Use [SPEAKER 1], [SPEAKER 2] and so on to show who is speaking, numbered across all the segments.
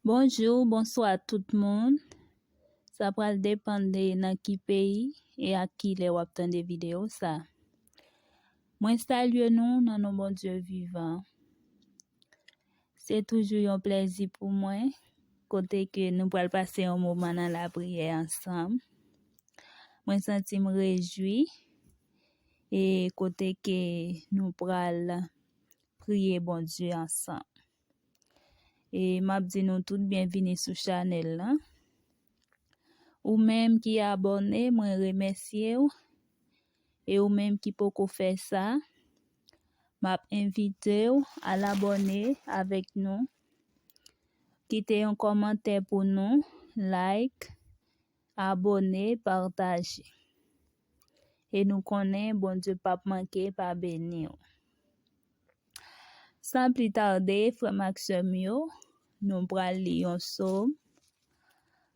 [SPEAKER 1] Bonjour, bonsoir tout le monde. Ça va dépendre de dans qui pays et à qui les wap tan des vidéos ça. Moi salue nous dans nos bon Dieu vivant. C'est toujours un plaisir pour moi côté que nous pourrons passer un moment dans la prière ensemble. Moi senti me réjoui et côté que nous pourrons prier bon Dieu ensemble. Et m'a dit nous toutes bienvenue sur channel là. Ou même qui abonné, moi remercier ou. Et ou même qui peut faire ça, m'a invité à l'abonner avec nous. Quittez un commentaire pour nous, like, abonner, partager. Et nous connaissons, bon Dieu, pas manquer, pas bénir. Sans plus tarder, frère Maxime, nous prenons lire un psaume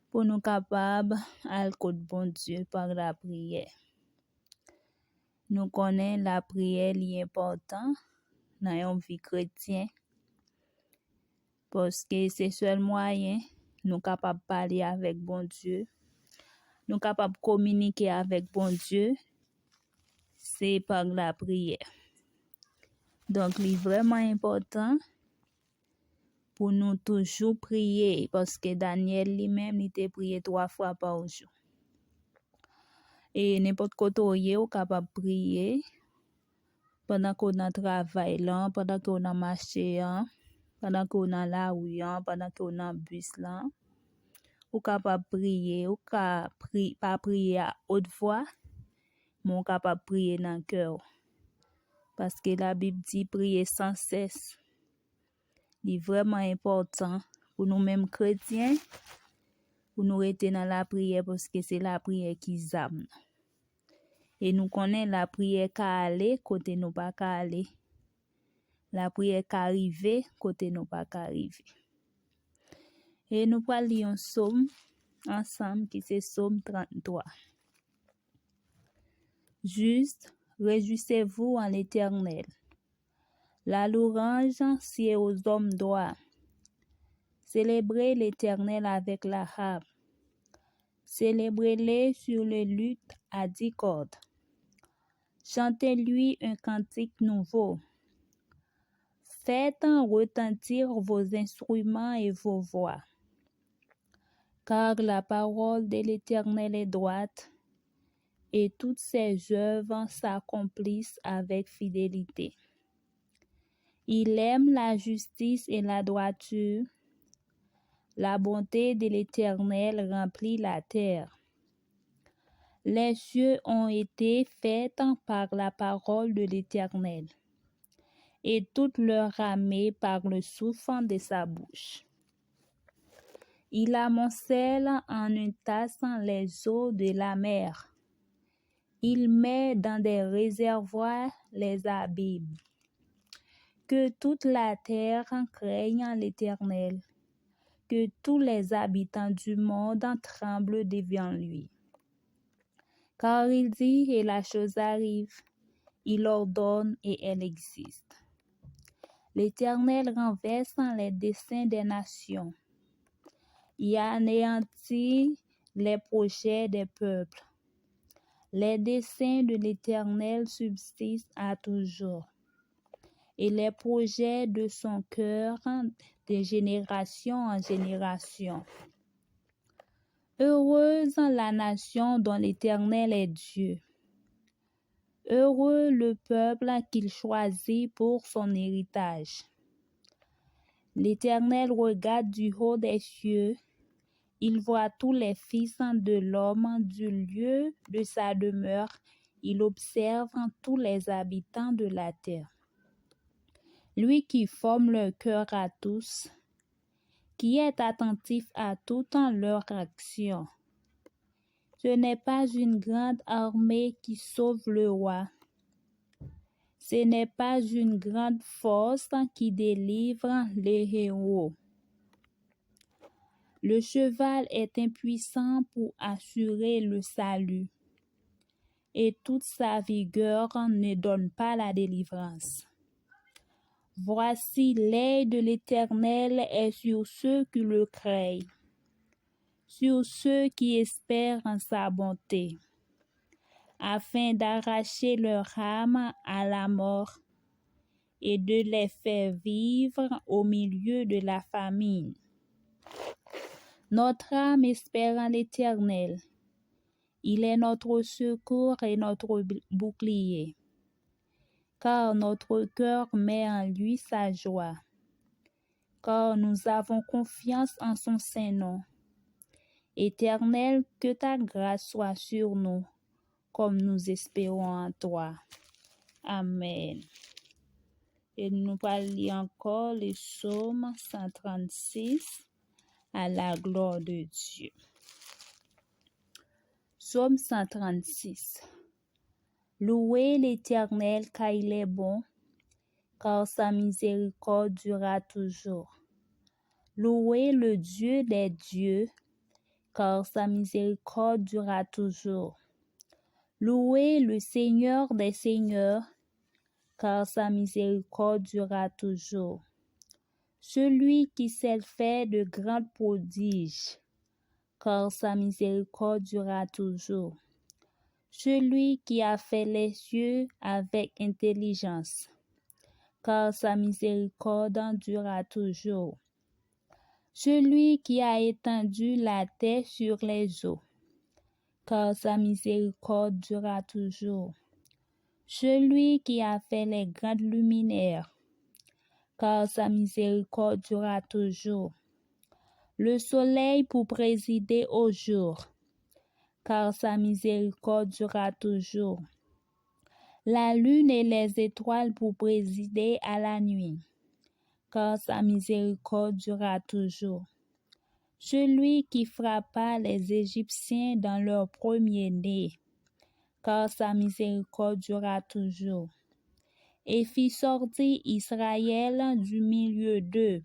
[SPEAKER 1] pour nous capables à l'écoute bon Dieu par la prière. Nous connaissons la prière est importante dans une vie chrétienne parce que c'est le seul moyen nous capables de parler avec bon Dieu, nous capables de communiquer avec bon Dieu, c'est par la prière. Donc, c'est vraiment important pour nous toujours prier parce que Daniel lui-même il était prié 3 fois par jour. Et n'importe côté où est capable de prier pendant qu'on a travail là, pendant qu'on a marché, pendant qu'on a la rue, pendant qu'on a bus là, ou capable prier, ou pas prier à haute voix, mais on capable prier dans le cœur. Parce que la Bible dit prier sans cesse. C'est vraiment important pour nous-mêmes chrétiens, pour nous rester dans la prière parce que c'est la prière qui zame. Et nous connaissons la prière qui aller côté nous pas aller. La prière qui arrive côté nous pas arriver. Et nous allons lire un psaume ensemble qui c'est psaume 33. Juste, réjouissez-vous en l'Éternel. La louange sied aux hommes droits. Célébrez l'Éternel avec la harpe. Célébrez-le sur le luth à 10 cordes. Chantez-lui un cantique nouveau. Faites retentir vos instruments et vos voix. Car la parole de l'Éternel est droite, et toutes ses œuvres s'accomplissent avec fidélité. Il aime la justice et la droiture. La bonté de l'Éternel remplit la terre. Les cieux ont été faits par la parole de l'Éternel, et toute leur armée par le souffle de sa bouche. Il amoncelle en une tasse les eaux de la mer. Il met dans des réservoirs les abîmes. Que toute la terre craigne l'Éternel. Que tous les habitants du monde tremblent devant lui. Car il dit et la chose arrive. Il ordonne et elle existe. L'Éternel renverse les desseins des nations. Il anéantit les projets des peuples. Les desseins de l'Éternel subsistent à toujours, et les projets de son cœur de génération en génération. Heureuse la nation dont l'Éternel est Dieu. Heureux le peuple qu'il choisit pour son héritage. L'Éternel regarde du haut des cieux. Il voit tous les fils de l'homme du lieu de sa demeure. Il observe tous les habitants de la terre. Lui qui forme le cœur à tous, qui est attentif à toute leur action. Ce n'est pas une grande armée qui sauve le roi. Ce n'est pas une grande force qui délivre les héros. Le cheval est impuissant pour assurer le salut, et toute sa vigueur ne donne pas la délivrance. Voici l'œil de l'Éternel est sur ceux qui le craignent, sur ceux qui espèrent en sa bonté, afin d'arracher leur âme à la mort et de les faire vivre au milieu de la famine. Notre âme espère en l'Éternel. Il est notre secours et notre bouclier, car notre cœur met en lui sa joie, car nous avons confiance en son saint nom. Éternel, que ta grâce soit sur nous, comme nous espérons en toi. Amen. Et nous allons lire encore le psaume 136 à la gloire de Dieu. Psaume 136. Louez l'Éternel car il est bon, car sa miséricorde durera toujours. Louez le Dieu des dieux, car sa miséricorde durera toujours. Louez le Seigneur des seigneurs, car sa miséricorde durera toujours. Celui qui sait faire de grands prodiges, car sa miséricorde durera toujours. Celui qui a fait les cieux avec intelligence, car sa miséricorde durera toujours. Celui qui a étendu la terre sur les eaux, car sa miséricorde durera toujours. Celui qui a fait les grandes luminaires, car sa miséricorde durera toujours. Le soleil pour présider au jour, car sa miséricorde durera toujours. La lune et les étoiles pour présider à la nuit, car sa miséricorde durera toujours. Celui qui frappa les Égyptiens dans leur premier-né, car sa miséricorde durera toujours, et fit sortir Israël du milieu d'eux,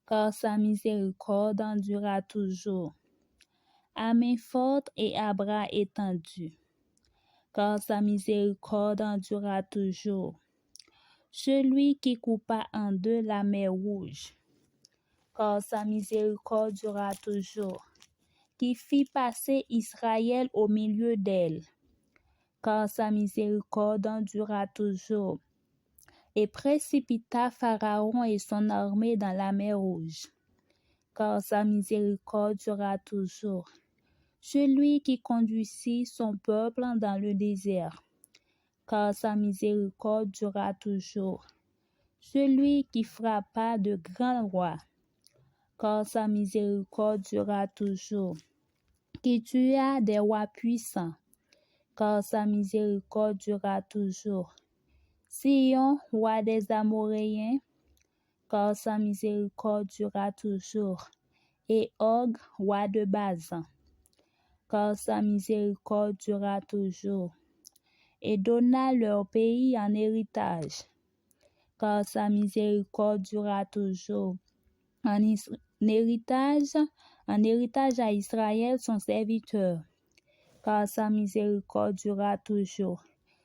[SPEAKER 1] car sa miséricorde durera toujours. À main forte et à bras étendus, car sa miséricorde durera toujours. Celui qui coupa en deux la mer rouge, car sa miséricorde durera toujours. Qui fit passer Israël au milieu d'elle, car sa miséricorde durera toujours. Et précipita Pharaon et son armée dans la mer rouge, car sa miséricorde durera toujours. Celui qui conduisit son peuple dans le désert, car sa miséricorde durera toujours. Celui qui frappa de grands rois, car sa miséricorde durera toujours. Qui tua des rois puissants, car sa miséricorde durera toujours. Sion, roi des Amoréens, car sa miséricorde durera toujours. Et Og, roi de Bazan, car sa miséricorde durera toujours. Et donna leur pays en héritage, car sa miséricorde durera toujours. En héritage à Israël son serviteur, car sa miséricorde durera toujours.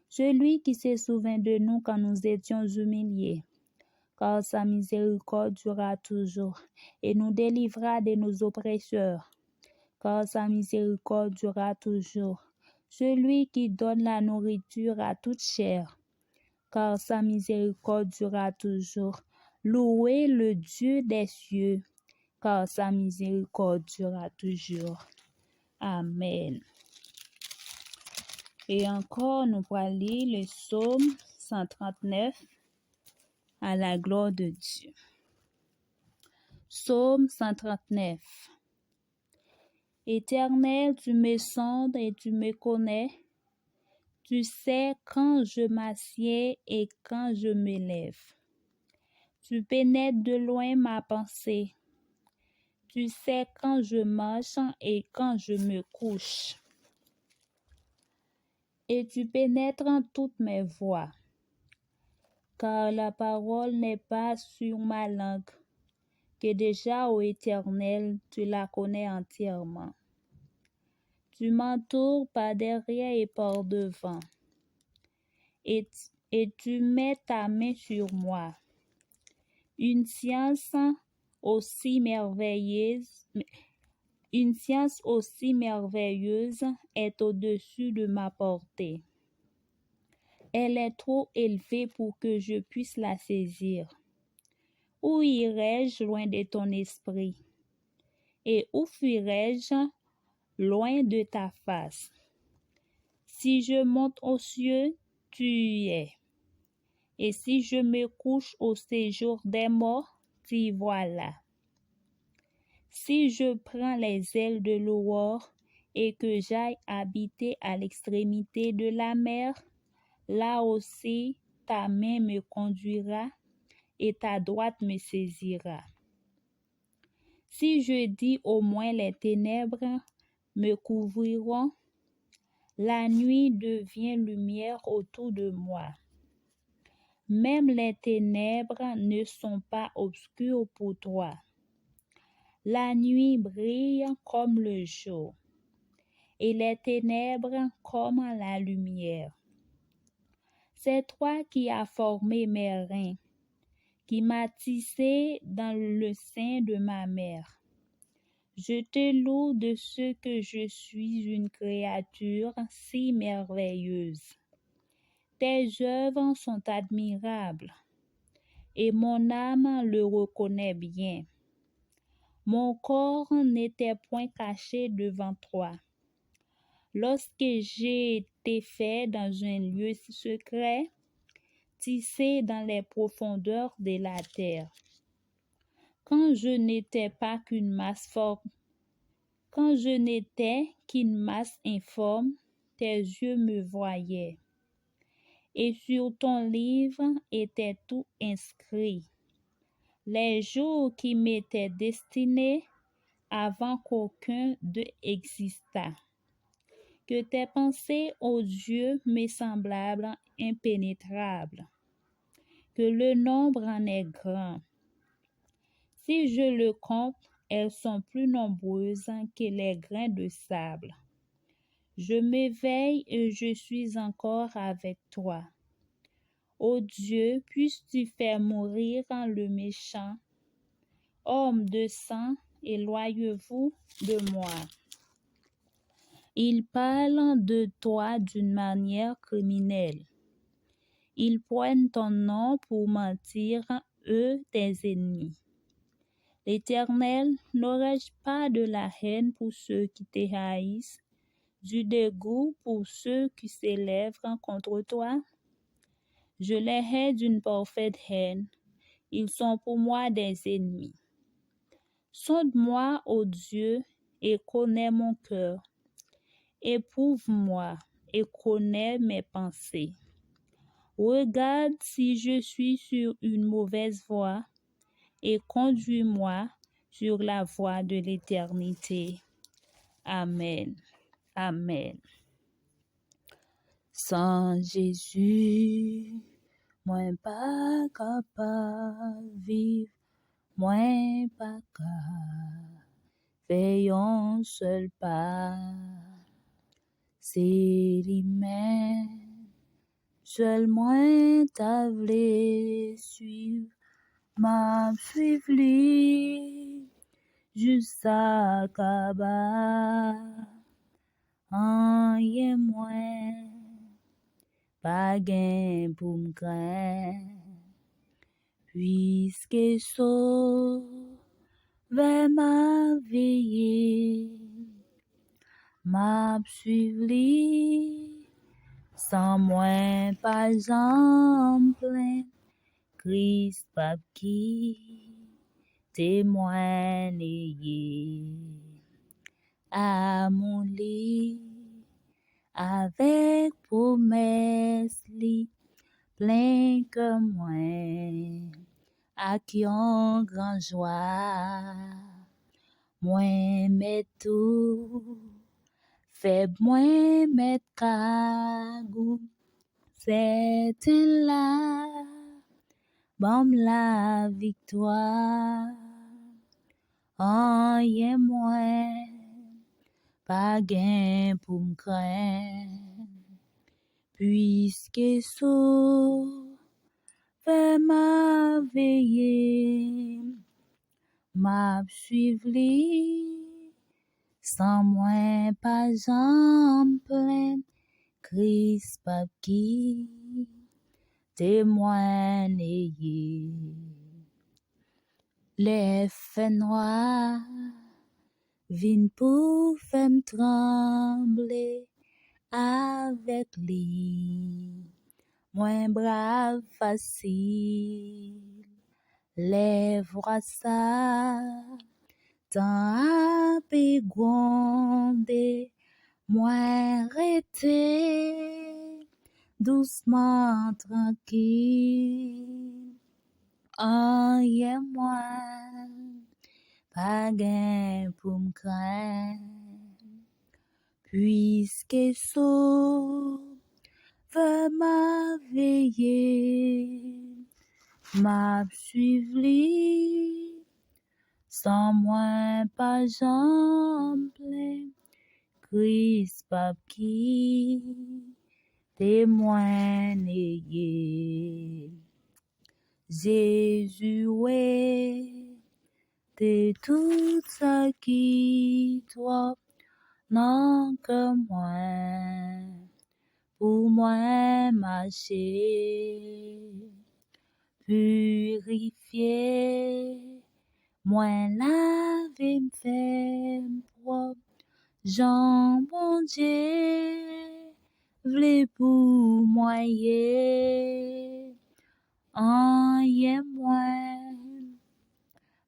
[SPEAKER 1] Celui qui se souvint de nous quand nous étions humiliés, car sa miséricorde durera toujours, et nous délivra de nos oppresseurs, car sa miséricorde durera toujours. Celui qui donne la nourriture à toute chair, car sa miséricorde durera toujours. Louez le Dieu des cieux, car sa miséricorde durera toujours. Amen. Et encore, nous allons lire le psaume 139 à la gloire de Dieu. Psaume 139. Éternel, tu me sondes et tu me connais. Tu sais quand je m'assieds et quand je me lève. Tu pénètres de loin ma pensée. Tu sais quand je marche et quand je me couche. Et tu pénètres en toutes mes voies. Car la parole n'est pas sur ma langue, que déjà, ô Éternel, tu la connais entièrement. Tu m'entoures par derrière et par devant, et tu mets ta main sur moi. Une science aussi merveilleuse, est au-dessus de ma portée. Elle est trop élevée pour que je puisse la saisir. Où irai-je loin de ton esprit? Et où fuirai-je loin de ta face? Si je monte aux cieux, tu y es. Et si je me couche au séjour des morts, t'y voilà. Si je prends les ailes de l'aurore et que j'aille habiter à l'extrémité de la mer, là aussi ta main me conduira et ta droite me saisira. Si je dis au moins les ténèbres me couvriront, la nuit devient lumière autour de moi. Même les ténèbres ne sont pas obscures pour toi. La nuit brille comme le jour, et les ténèbres comme la lumière. C'est toi qui as formé mes reins, qui m'as tissé dans le sein de ma mère. Je te loue de ce que je suis une créature si merveilleuse. Tes œuvres sont admirables, et mon âme le reconnaît bien. Mon corps n'était point caché devant toi. Lorsque j'ai été fait dans un lieu secret, tissé dans les profondeurs de la terre, quand je n'étais qu'une masse informe, tes yeux me voyaient. Et sur ton livre était tout inscrit, les jours qui m'étaient destinés avant qu'aucun d'eux existât. Que tes pensées, ô Dieu, me semblent impénétrables, que le nombre en est grand. Si je le compte, elles sont plus nombreuses que les grains de sable. Je m'éveille et je suis encore avec toi. Ô Dieu, puisses-tu faire mourir le méchant? Hommes de sang, éloignez-vous de moi. Ils parlent de toi d'une manière criminelle. Ils prennent ton nom pour mentir, eux, tes ennemis. L'Éternel, n'aurais-je pas de la haine pour ceux qui te haïssent, du dégoût pour ceux qui s'élèvent contre toi? Je les hais d'une parfaite haine, ils sont pour moi des ennemis. Sonde-moi, ô Dieu, et connais mon cœur. Éprouve-moi et connais mes pensées. Regarde si je suis sur une mauvaise voie et conduis-moi sur la voie de l'éternité. Amen. Amen. Sans Jésus, moi pas capable vivre, moi pas capable faire un seul pas. C'est lui-même, seulement t'as voulu suivre, m'a suivi jusqu'à Kaba. Rien moins, pas gain pour m'craindre, puisque sauve ma vie. M'a suivi, sans moi pas en plein, Christ pas qui témoigne à mon lit, avec promesse li, plein que moi, à qui en grand joie, moi mets tout. Fais moins mettre cagou, c'est là, bam la victoire. Rien moins, pas gain pour m'craindre, puisque sauve fais ma veiller, m'a suivre li, sans moi pas j'en plein, Christ pas qui témoigne. Les faits noirs viennent pour faire trembler avec lui, moins brave facile, les voix ça, tant à gronder, moins arrêter, doucement tranquille, en y moi, pas gain pour me craindre, puisque sauve m'a veiller, m'a suivi, sans moi pas j'en plein, Christ pas qui témoigne. Jésus ouais, t'es tout ça qui toi, non que moi, pour moi marcher, purifier, moi laver m'faire propre, Jean bon Dieu, v'lait pour moi en y moi,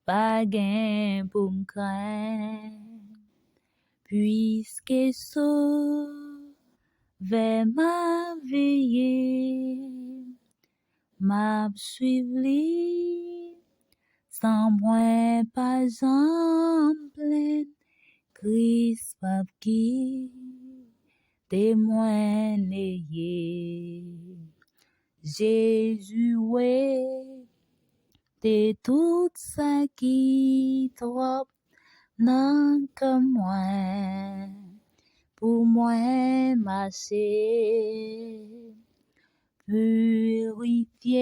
[SPEAKER 1] pas gain pour m'craindre, puisque sauve vers ma veiller, m'a suivi, sans moi pas en plein, Christ pas qui témoigne. Jésus ouais, t'es tout ça qui trop, non que moi, pour moi marcher, purifier,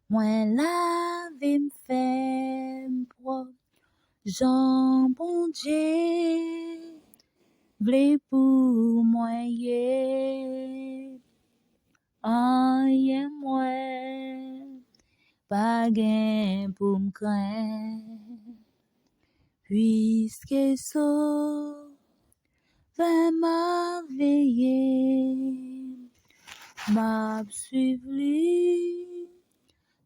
[SPEAKER 1] moi laver m'faire propre, Jean bon Dieu, v'lait pour moi en y moi, pas gain pour m'craindre, puisque sauve m'a veiller, m'a suivi,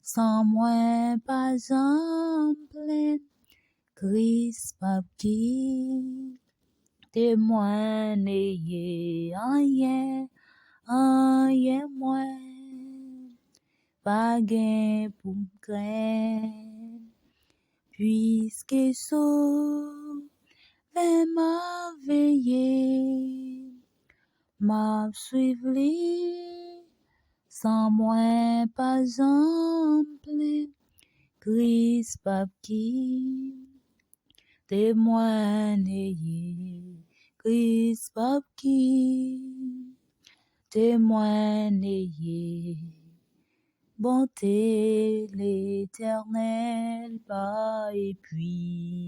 [SPEAKER 1] sans moi pas en plein, Christ pas qui témoigne. En y moi, pas gain pour m'craindre, puisque sauve m'a veiller, m'a suivi, sans moi pas en plein, Christ pas qui témoigne, Christ pas qui témoigne. Bonté l'Éternel pas épuisée,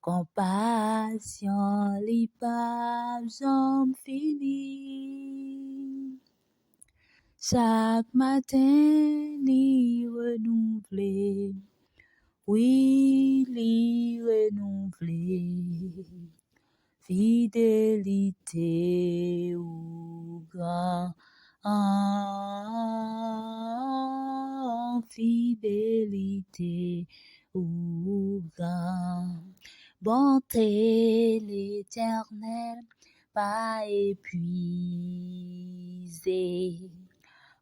[SPEAKER 1] compassion li pas jamais fini. Chaque matin li renouvelé, oui li renouvelé. Fidélité ou grand, fidélité ou grand. Bonté l'Éternel pas épuisée,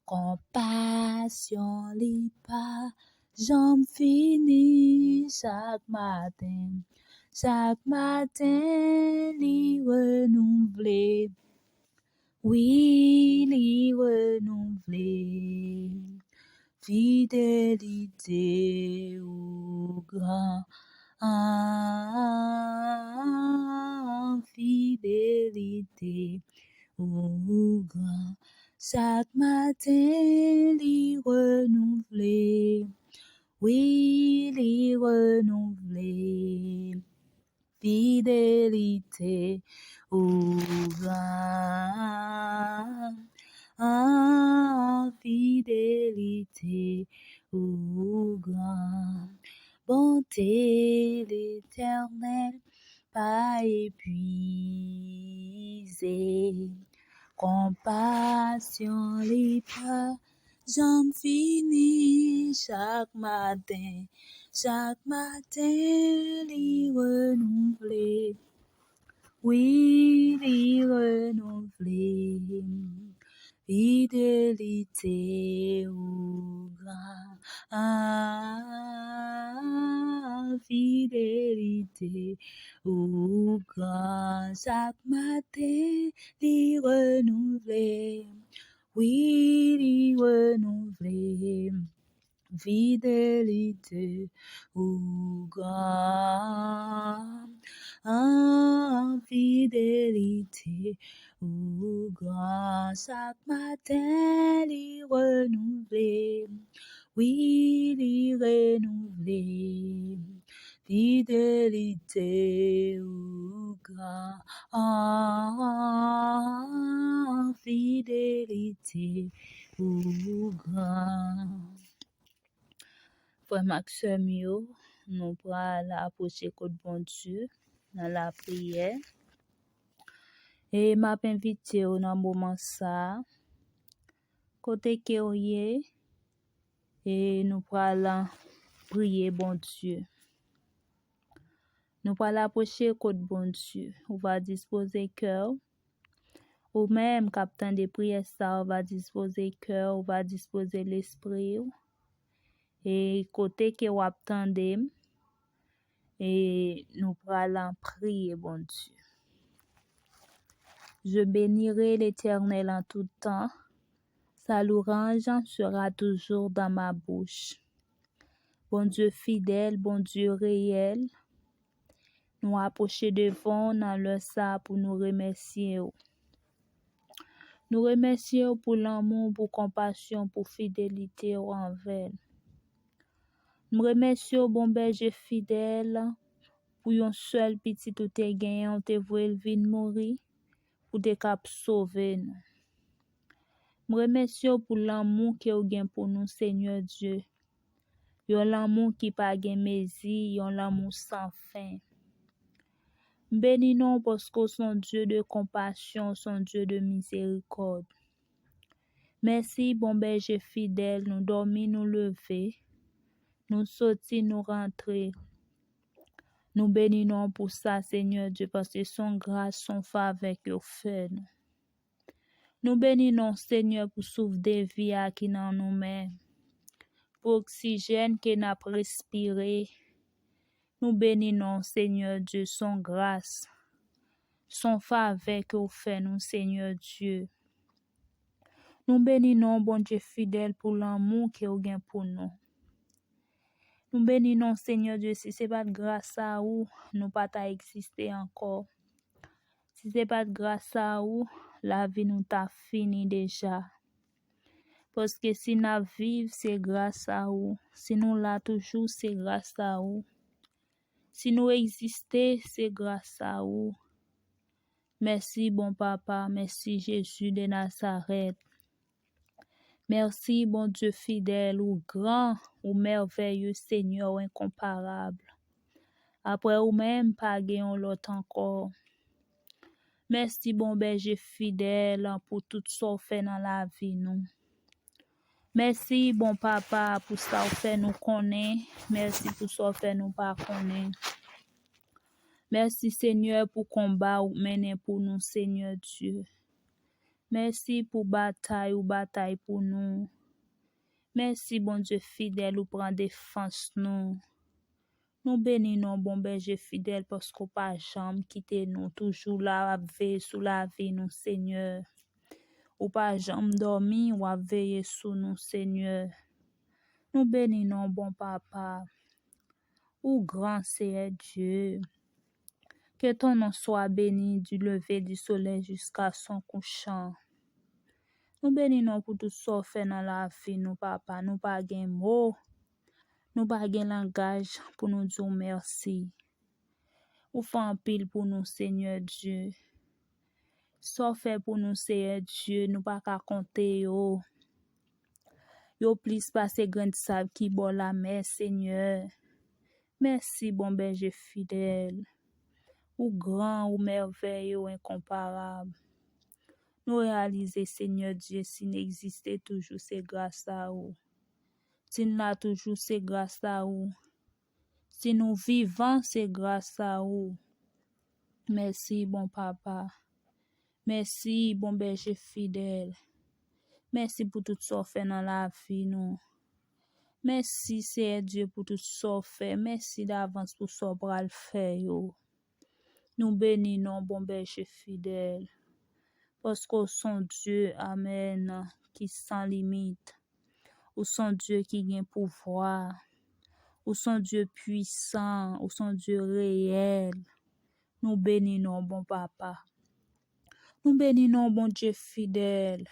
[SPEAKER 1] compassion li pas jamais fini. Chaque matin li renouvelé, oui li renouvelé. Fidélité au grand, fidélité au grand. chaque matin, l'y renouveler. Oui, l'y renouveler. Fidélité au grand. Fidélité au grand. Bonté l'Éternel, pas épuisée. Compassion les pas, j'en finis chaque matin les renouveler. Oui, les renouveler. Fidélité au grand. Fidélité au grand. Chaque matin, les renouveler. Oui, les renouveler. Fidélité au grand. Fidélité au grand. Chaque matin, les renouveler. Oui, les renouveler. Fidélité au grand. Fidélité au grand. Frère Maxime, nous prenons approcher côté bon Dieu dans la prière. Et m'a invité au dans moment ça côté que et nous prenons prier bon Dieu. Nous prenons approcher côté bon Dieu. On va disposer cœur. Ou même capitaine de prière ça, on va disposer cœur, on va disposer l'esprit. Et côté que vous attendez, et nous allons prier, bon Dieu. Je bénirai l'Éternel en tout temps. Sa louange sera toujours dans ma bouche. Bon Dieu fidèle, bon Dieu réel, nous approcher devant dans le ça pour nous remercier. Nous remercions pour l'amour, pour compassion, pour fidélité envers. Nous remercions bon berger fidèle pour un seul petit tout est gagné, on te voit vin mourir pour te cap sauver nous. Nous remercions pour l'amour que vous gain pour nous Seigneur Dieu. Yon l'amour qui pas gain mesure, yon l'amour sans fin. Bénis nous parce que son Dieu de compassion, son Dieu de miséricorde. Merci bon berger fidèle, nous dormir, nous lever, nous sortir, nous rentrer. Nous bénissons pour ça, Seigneur Dieu, parce que son grâce, son faveur que vous faites. Nous bénissons, Seigneur, pour souffle de vie qui dans nous mêmes, pour oxygène que nous avons respiré. Nous bénissons, Seigneur Dieu, son grâce, son faveur que vous faites, nous, Seigneur Dieu. Nous bénissons, bon Dieu fidèle, pour l'amour que vous avez pour nous. Nous bénissons, Seigneur Dieu, si ce n'est pas de grâce à vous, nous ne pouvons pas exister encore. Si ce n'est pas de grâce à vous, la vie nous a fini déjà. Parce que si nous vivons, c'est grâce à vous. Si nous là toujours, c'est grâce à vous. Si nous existons, c'est grâce à vous. Merci, bon papa. Merci, Jésus de Nazareth. Merci, bon Dieu fidèle, ou grand, ou merveilleux Seigneur incomparable. Après ou même, pas gagnons l'autre encore. Merci, bon berger fidèle, pour tout ce qu'on fait dans la vie, nous. Merci, bon papa, pour ça qu'on fait nous connaître. Merci pour ça qu'on fait nous pas connaître. Merci, Seigneur, pour combat ou mener pour nous, Seigneur Dieu. Merci pour bataille ou bataille pour nous. Merci, bon Dieu fidèle, ou prend défense nous. Nous bénissons, bon berger fidèle, parce qu'on pas jamais quitter nous, toujours là, à veiller sous la vie, nous, Seigneur. Ou pas jamais dormir, ou à veiller sous nous, Seigneur. Nous bénissons, bon papa, ou grand Seigneur Dieu. Que ton nom soit béni du lever du soleil jusqu'à son couchant. Nous bénissons pour tout ça fait dans la vie, nous, papa. Nous pas gain mot, nous pas gain langage pour nous dire merci. Ou fait un pile pour nous, Seigneur Dieu. Ça fait pour nous, Seigneur Dieu, nous pas qu'à compter yo. Yo plus passer grand sable qui bon la mer, Seigneur. Merci, bon berger fidèle. Ou grand, ou merveilleux, ou incomparable. Nous réaliser, Seigneur Dieu, s'il n'existait toujours, c'est grâce à vous. Si nous l'avons toujours, c'est grâce à vous. Si nous vivons, c'est grâce à vous. Merci, bon papa. Merci, bon berger fidèle. Merci pour tout ça fait dans la vie, nous. Merci, Seigneur Dieu, pour tout ça fait. Merci d'avance pour ça bras le faire, yo. Nous bénissons, bon berger fidèle. Parce qu'au son Dieu, Amen, qui sans limite. Au son Dieu qui gagne pouvoir. Au son Dieu puissant. Au son Dieu réel. Nous bénissons, bon papa. Nous bénissons, bon Dieu fidèle.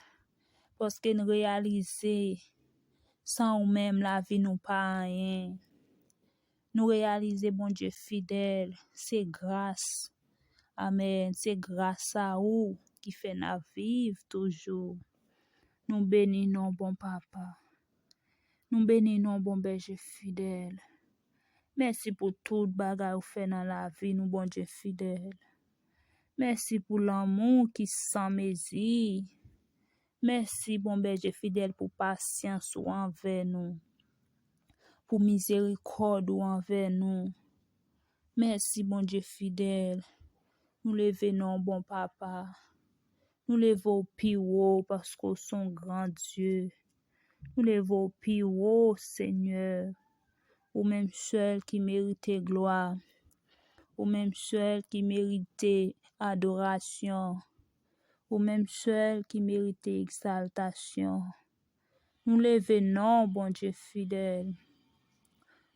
[SPEAKER 1] Parce que nous réalisons, sans nous-mêmes, la vie nous pas rien. Nous réalisons, bon Dieu fidèle, c'est grâce. Amen. C'est grâce à vous qui fait nous vivre toujours. Nous bénissons, bon papa. Nous bénissons, bon berger fidèle. Merci pour tout bagage que vous faites dans la vie, nous, bon Dieu fidèle. Merci pour l'amour qui sans mesure. Merci, bon berger fidèle, pour patience ou envers nous. Pour miséricorde ou envers nous. Merci, bon Dieu fidèle. Nous levons, bon papa. Nous levons au plus haut parce qu'on son grand Dieu. Nous levons au plus haut, Seigneur. Ou même seul qui mérite gloire. Ou même seul qui mérite adoration. Ou même seul qui mérite exaltation. Nous levons, bon Dieu fidèle.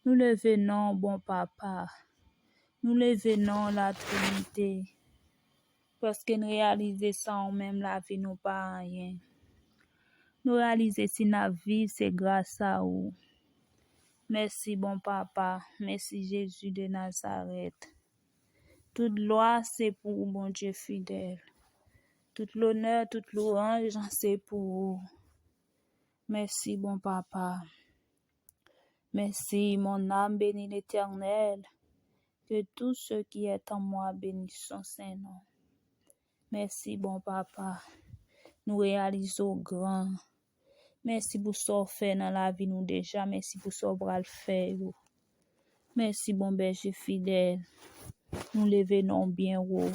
[SPEAKER 1] Nous levons, bon papa. Nous levons la Trinité. Parce que nous réalisons sans même la vie nous pas rien. Nous réalisons si la vie c'est grâce à vous. Merci bon papa. Merci Jésus de Nazareth. Toute gloire c'est pour mon Dieu fidèle. Tout l'honneur, toute louange c'est pour vous. Merci bon papa. Merci mon âme bénit l'Éternel. Que tout ce qui est en moi bénisse son Saint-Nom. Merci, bon papa. Nous réalisons grand. Merci pour ce que fait dans la vie nous déjà. Merci pour ce que le faire. Merci, bon berger fidèle. Nous levons bien haut.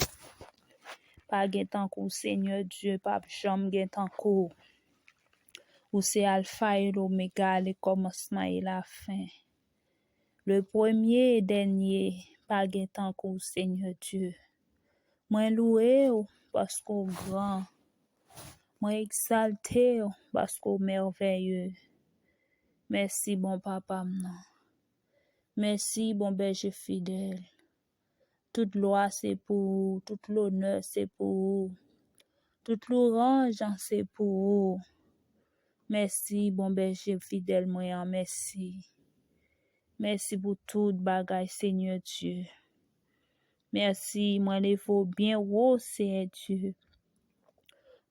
[SPEAKER 1] Pas gain tant qu'au Seigneur Dieu, pas jamais gain tant qu'au. Ou c'est Alpha et l'Oméga, le commencement et la fin. Le premier et dernier, pas gain tant qu'au Seigneur Dieu. Moi loué parce qu'au grand. Moi exalté parce qu'au merveilleux. Merci bon papa. Merci bon berger fidèle. Toute loi c'est pour vous, toute l'honneur c'est pour vous. Toute l'orange c'est pour vous. Merci bon berger fidèle moi merci. Merci pour toute bagaille Seigneur Dieu. Merci, moi lève bien haut Seigneur Dieu.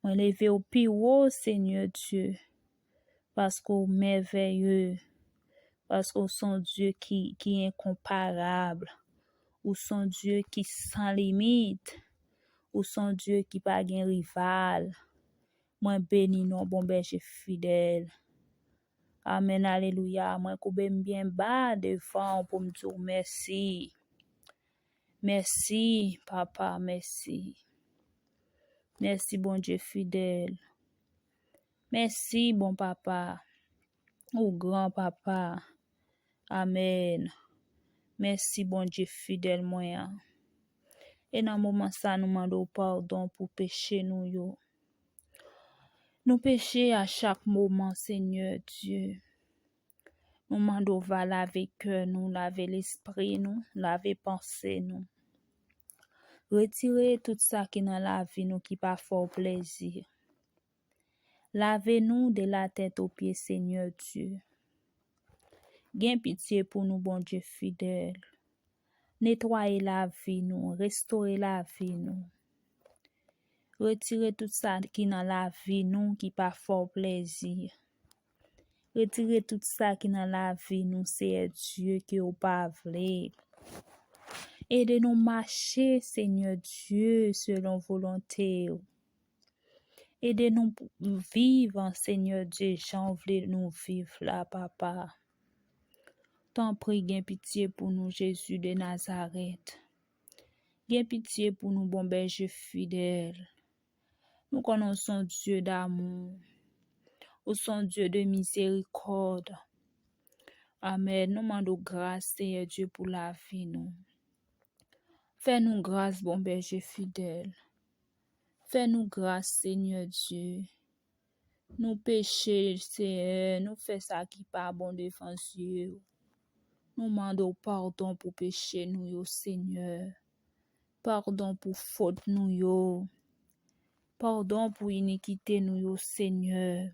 [SPEAKER 1] Moi lève au plus haut Seigneur Dieu. Parce qu'au merveilleux. Parce qu'au son Dieu qui est incomparable. Ou son Dieu qui sans limite. Ou son Dieu qui pas de rival. Moi béni non bon berger fidèle. Amen, alléluia. Moi coube bien bas devant pour me dire merci. Merci, papa, merci. Merci, bon Dieu fidèle. Merci, bon papa. Ou grand papa. Amen. Merci, bon Dieu fidèle, moi. Et dans le moment ça, nous demandons pardon pour pécher nous, yo. Nous péchons à chaque moment, Seigneur Dieu. Nous demandons va laver cœur, nous laver l'esprit, nous laver pensée, nous. Retirer tout ça qui dans la vie nous qui pas fort plaisir. Lavez-nous de la tête aux pieds, Seigneur Dieu. Gain pitié pour nous, bon Dieu fidèle. Nettoyez la vie nous, restaurez la vie nous. Retirez tout ça qui dans la vie nous, qui pas fort plaisir. Retirez tout ça qui dans la vie nous, Seigneur Dieu, qui au pas voulu. Aidez-nous marcher, Seigneur Dieu, selon volonté. Aidez-nous vivre, Seigneur Dieu, j'en voulais nous vivre là, papa. T'en prie, gain pitié pour nous, Jésus de Nazareth. Gain pitié pour nous, bon berger fidèle. Nous connaissons Dieu d'amour. Nous sommes Dieu de miséricorde. Amen. Nous demandons grâce, Seigneur Dieu, pour la vie, nous. Fais-nous grâce, bon berger fidèle. Fais-nous grâce, Seigneur Dieu. Nous péchons, Seigneur. Nous faisons ça qui pas bon devant Dieu. Nous demandons pardon pour péché nous, yo, Seigneur. Pardon pour faute nous, yo. Pardon pour iniquité nous, yo, Seigneur.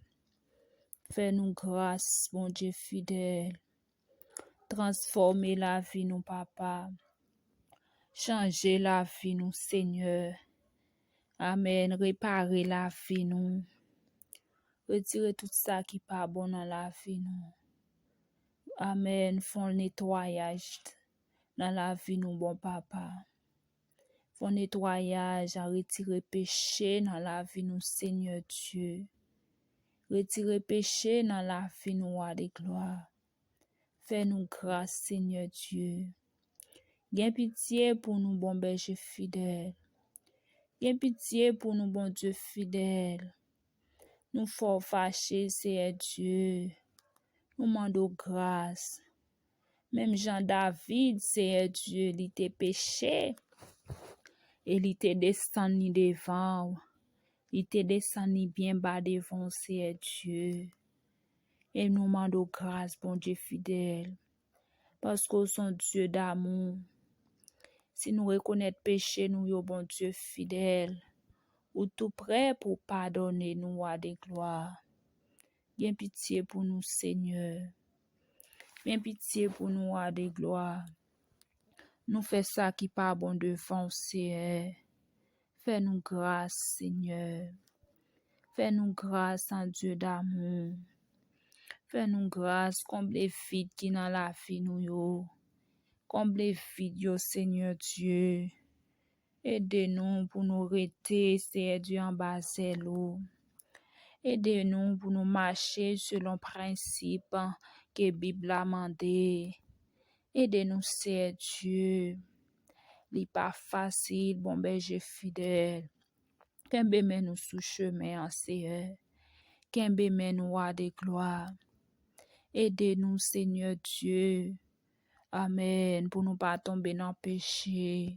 [SPEAKER 1] Fais-nous grâce, bon Dieu fidèle. Transformez la vie, nous, papa. Changez la vie, nous, Seigneur. Amen. Réparez la vie, nous. Retirez tout ça qui pas bon dans la vie, nous. Amen. Font le nettoyage dans la vie, nous, bon papa. Font nettoyage à retirer péché dans la vie, nous, Seigneur Dieu. Retirez péché dans la vie, nous, roi de gloire. Fais-nous grâce, Seigneur Dieu. Gain pitié pour nous, bon berger fidèle. Gain pitié pour nous, bon Dieu fidèle. Nous fort fâchés, Seigneur Dieu. Nous demandons grâce. Même Jean-David, Seigneur Dieu, il était péché. Et il était descendu devant. Il était descendu bien bas devant, Seigneur Dieu. Et nous demandons grâce, bon Dieu fidèle. Parce que son Dieu d'amour. Si nous reconnaissons péché, nous, yo bon Dieu fidèle. Ou tout prêt pour pardonner nous, roi de gloire. Bien pitié pour nous, Seigneur. Bien pitié pour nous, roi de gloire. Nous faisons ça qui pas bon devant, Seigneur. Fais-nous grâce, Seigneur. Fais-nous grâce en Dieu d'amour. Fais-nous grâce, comble les vides qui dans la vie nous, yo. Comble les vides, yo, Seigneur Dieu. Aidez-nous pour nous rester, Seigneur Dieu, en bas de l'eau. Aidez-nous pour nous marcher selon le principe que la Bible a mandé. Aidez-nous, Seigneur Dieu. Ce n'est pas facile, bon berger fidèle. Kembe men nous sous chemin, Seigneur. Kembe men nous, roi de gloire. Aidez-nous, Seigneur Dieu. Amen. Pour nous pas tomber dans le péché.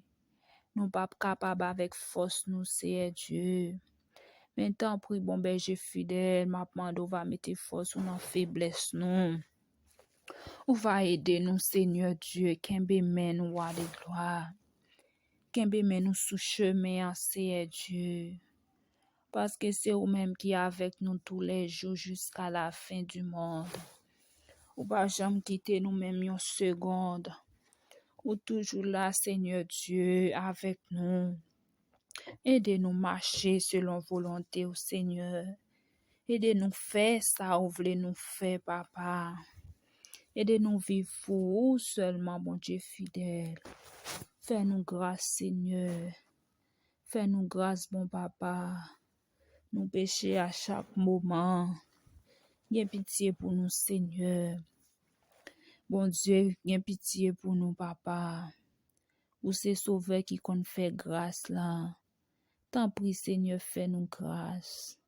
[SPEAKER 1] Nous pas capables avec force, nous, Seigneur Dieu. Maintenant, prie, bon berger fidèle, ma demande, va mettre force ou dans faiblesse, nous. Ou va aider nous, Seigneur Dieu. Kembe men nous, roi de gloire. Kembe men nous sous chemin, Seigneur Dieu. Parce que c'est vous-même qui est avec nous tous les jours jusqu'à la fin du monde. Ou pas jamais quitter nous-mêmes une seconde. Ou toujours là, Seigneur Dieu, avec nous. Aidez-nous marcher selon volonté, au Seigneur. Aidez-nous faire ça, vous voulez nous faire, papa. Aidez-nous vivre pour vous seulement, mon Dieu fidèle. Fais-nous grâce, Seigneur. Fais-nous grâce, bon papa. Nous péchons à chaque moment. Aie pitié pour nous, Seigneur. Bon Dieu, aie pitié pour nous, papa. Ou c'est sauveur qui compte faire grâce là. T'en prie, Seigneur, fais-nous grâce.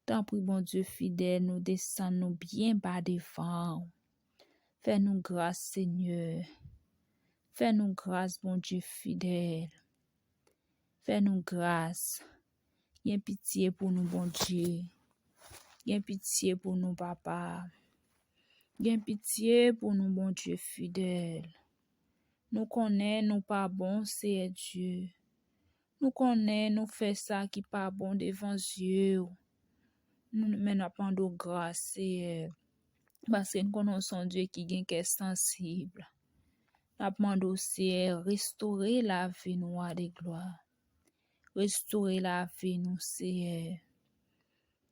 [SPEAKER 1] T'en prie, bon Dieu fidèle, nous descendons bien bas devant. Fais-nous grâce, Seigneur. Fais-nous grâce, bon Dieu fidèle. Fais-nous grâce. Aie pitié pour nous, bon Dieu. Aie pitié pour nous, papa. Aie pitié pour nous, bon Dieu fidèle. Nous connaissons, nous pas bon, c'est Dieu. Nous connaissons, nous faisons ça qui pas bon devant Dieu. Mais nous demandons grâce, parce que nous connaissons un Dieu qui est sensible. Nous demandons, Seigneur, restaurer la vie nous à des gloires. Restaurer la vie nous, Seigneur.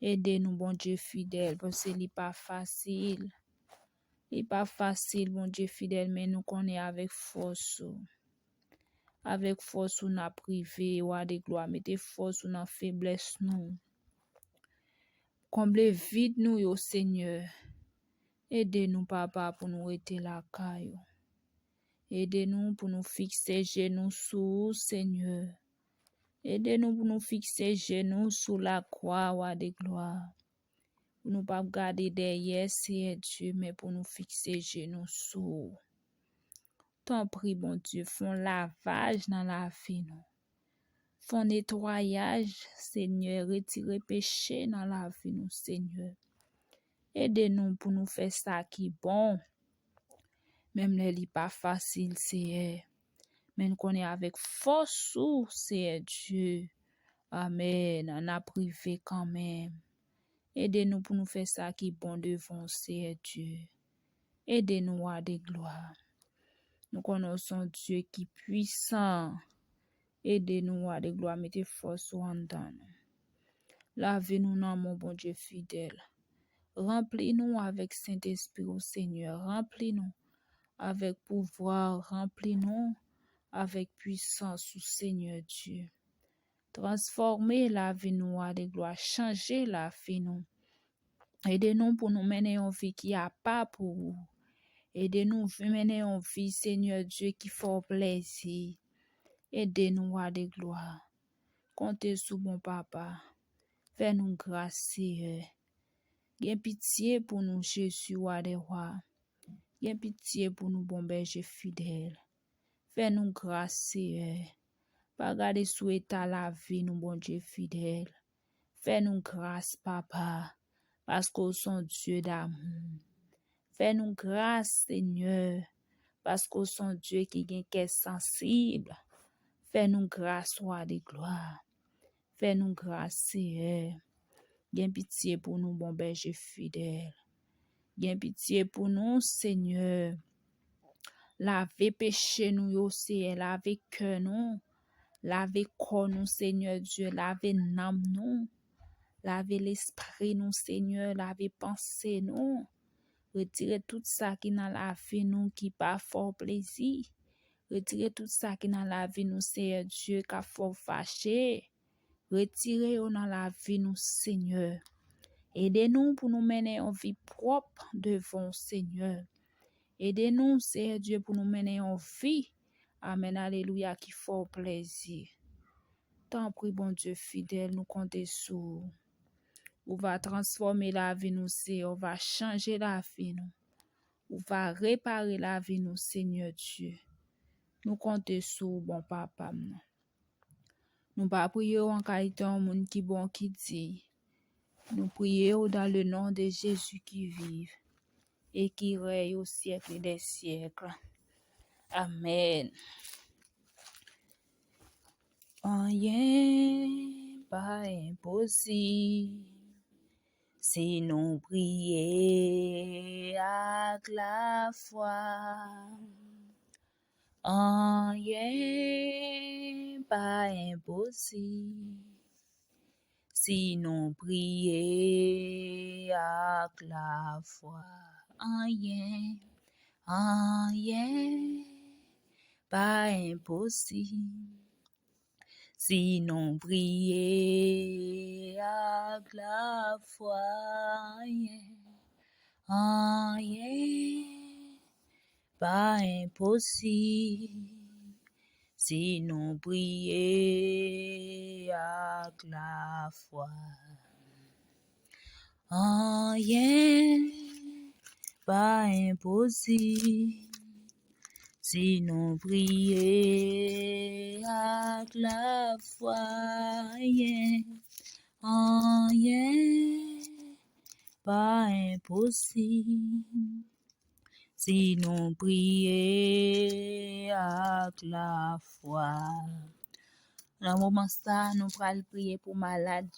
[SPEAKER 1] Aidez-nous, bon Dieu fidèle, parce que ce n'est pas facile. Ce n'est pas facile, bon Dieu fidèle, mais nous connaissons avec force. Avec force, nous avons privé, ou à des gloires. Mettez force, nous avons faiblesse, nous. Comblez vide nous, yo Seigneur. Aidez-nous, Papa, pour nous rester la caille. Aidez-nous pour nous fixer genoux sous, Seigneur. Aidez-nous pour nous fixer genoux sous la croix, ou à des gloires. Pour nous pas garder derrière, Seigneur Dieu, mais pour nous fixer genoux sous. T'en prie, bon Dieu, font lavage dans la vie, nous. Font nettoyage, Seigneur, retirer péché dans la vie, nous, Seigneur. Aidez-nous pour nous faire ça qui est bon. Même les n'est pas facile, Seigneur. Mais nous connaissons avec force, Seigneur Dieu. Amen. On a privé quand même. Aidez-nous pour nous faire ça qui est bon devant, Seigneur Dieu. Aidez-nous à des gloires. Nous connaissons Dieu qui est puissant. Aidez-nous à des gloires. Mettez force en dedans. Lavez-nous dans mon bon Dieu fidèle. Remplis-nous avec Saint-Esprit, au Seigneur. Remplis-nous avec pouvoir. Remplis-nous avec puissance, au Seigneur Dieu. Transformez la vie nous à des gloires. Changez la vie nous. Aidez-nous pour nous mener en vie qui a pas pour vous. Aidez-nous pour mener en vie, Seigneur Dieu, qui fait plaisir. Aidez-nous à des gloires. Comptez sur mon Papa. Fais-nous grâce, Seigneur. Gain pitié pour nous, Jésus, roi des rois. Gain pitié pour nous, bon berger fidèle. Fais-nous grâce, Seigneur. Pas garder sous état la vie, nous, bon Dieu fidèle. Fais-nous grâce, Papa, parce qu'on sont Dieu d'amour. Fais-nous grâce, Seigneur, parce qu'on sont Dieu qui est cœur sensible. Fais-nous grâce, roi de gloire. Fais-nous grâce, Seigneur. Gain pitié pour nous, bon berger fidèle. Gain pitié pour nous, Seigneur. Lavez péché nous, yo, Seigneur. Lavez cœur nous. Lavez corps nous, Seigneur Dieu. Lavez l'âme nous. Lavez l'esprit nous, Seigneur. Lavez pensée nous. Retirez tout ça qui dans la vie nous qui pas fort plaisir. Retirez tout ça qui dans la vie nous, Seigneur Dieu, qui a fort fâché. Retirez dans la vie nous, Seigneur. Aidez-nous pour nous mener en vie propre devant Seigneur. Aidez-nous, Seigneur Dieu, pour nous mener en vie. Amen, alléluia, qui fort plaisir. Tant pis, bon Dieu fidèle, nous comptons sur. On va transformer la vie nous, Seigneur. On va changer la vie nous. On va réparer la vie nous, Seigneur Dieu. Nous comptons sur, bon Papa. Nous pas prier en qualité de monde qui bon qui dit. Nous prions dans le nom de Jésus qui vit et qui règne au siècle des siècles. Amen. Rien pas impossible si nous prions avec la foi. Rien pas impossible si nous prions avec la foi. Rien pas impossible si nous prions avec la foi. Rien pas impossible si nous prions avec la foi. Rien pas impossible si nous prions avec la foi. Rien pas impossible si nous prions avec la foi. Dans le moment ça, nous allons prier pour malade.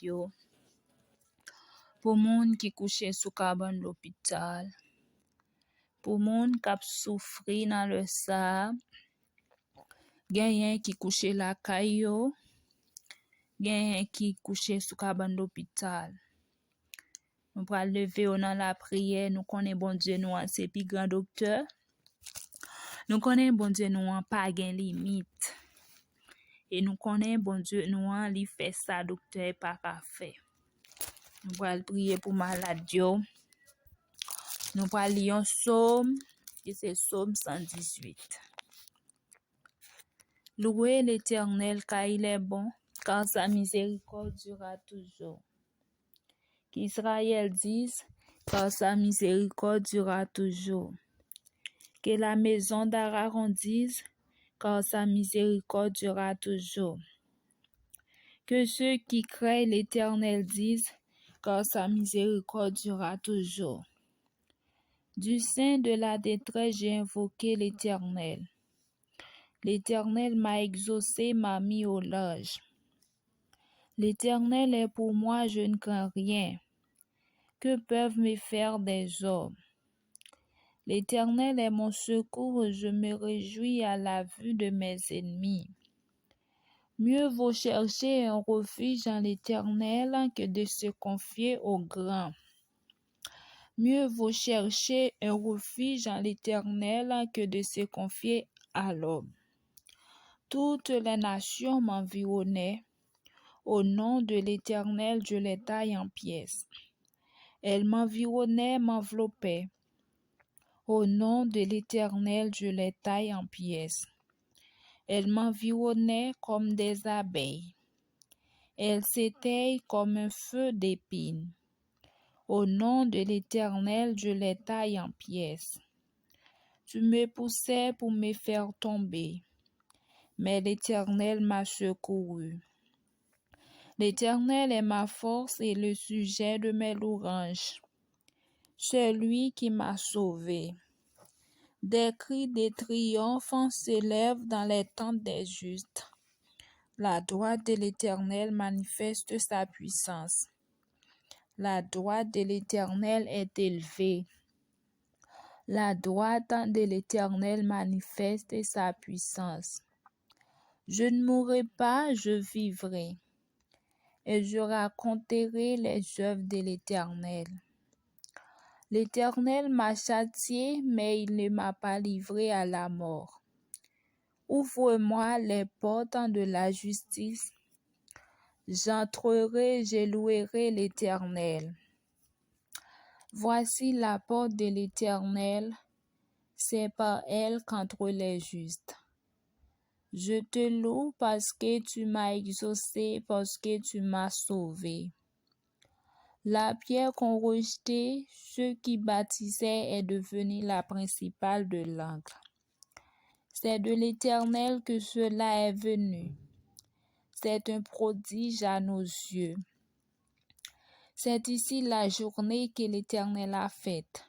[SPEAKER 1] Pour moun qui couché sous cabane l'hôpital. Pour moun qui a souffri dans le sa, genyen qui couché la caillou, genyen qui couché sous cabane l'hôpital. Nous pral lever dans la prière, nous connaissons bon Dieu nous c'est plus grand docteur. Nous connaissons bon Dieu nous pas gen limite. Et nous connaissons bon Dieu nous li fait ça docteur pas ka fait. Nous pral prier pour malade yo. Nous pral lire un psaume, et c'est psaume 118. Louez l'Éternel car il est bon, car sa miséricorde durera toujours. Qu'Israël dise, car sa miséricorde durera toujours. Que la maison d'Aaron dise, car sa miséricorde durera toujours. Que ceux qui craignent l'Éternel disent, car sa miséricorde durera toujours. Du sein de la détresse, j'ai invoqué l'Éternel. L'Éternel m'a exaucé, m'a mis au large. L'Éternel est pour moi, je ne crains rien. Que peuvent me faire des hommes? L'Éternel est mon secours, je me réjouis à la vue de mes ennemis. Mieux vaut chercher un refuge en l'Éternel que de se confier aux grands. Mieux vaut chercher un refuge en l'Éternel que de se confier à l'homme. Toutes les nations m'environnaient. Au nom de l'Éternel, je les taille en pièces. Elles m'environnaient, m'enveloppaient. Au nom de l'Éternel, je les taille en pièces. Elles m'environnaient comme des abeilles. Elles s'éteignent comme un feu d'épines. Au nom de l'Éternel, je les taille en pièces. Tu me poussais pour me faire tomber, mais l'Éternel m'a secouru. L'Éternel est ma force et le sujet de mes louanges. Celui qui m'a sauvé. Des cris de triomphe s'élèvent dans les tentes des justes. La droite de l'Éternel manifeste sa puissance. La droite de l'Éternel est élevée. La droite de l'Éternel manifeste sa puissance. Je ne mourrai pas, je vivrai, et je raconterai les œuvres de l'Éternel. L'Éternel m'a châtié, mais il ne m'a pas livré à la mort. Ouvre-moi les portes de la justice. J'entrerai, je louerai l'Éternel. Voici la porte de l'Éternel, c'est par elle qu'entrent les justes. Je te loue parce que tu m'as exaucé, parce que tu m'as sauvé. La pierre qu'ont rejetée ceux qui bâtissaient est devenue la principale de l'angle. C'est de l'Éternel que cela est venu. C'est un prodige à nos yeux. C'est ici la journée que l'Éternel a faite.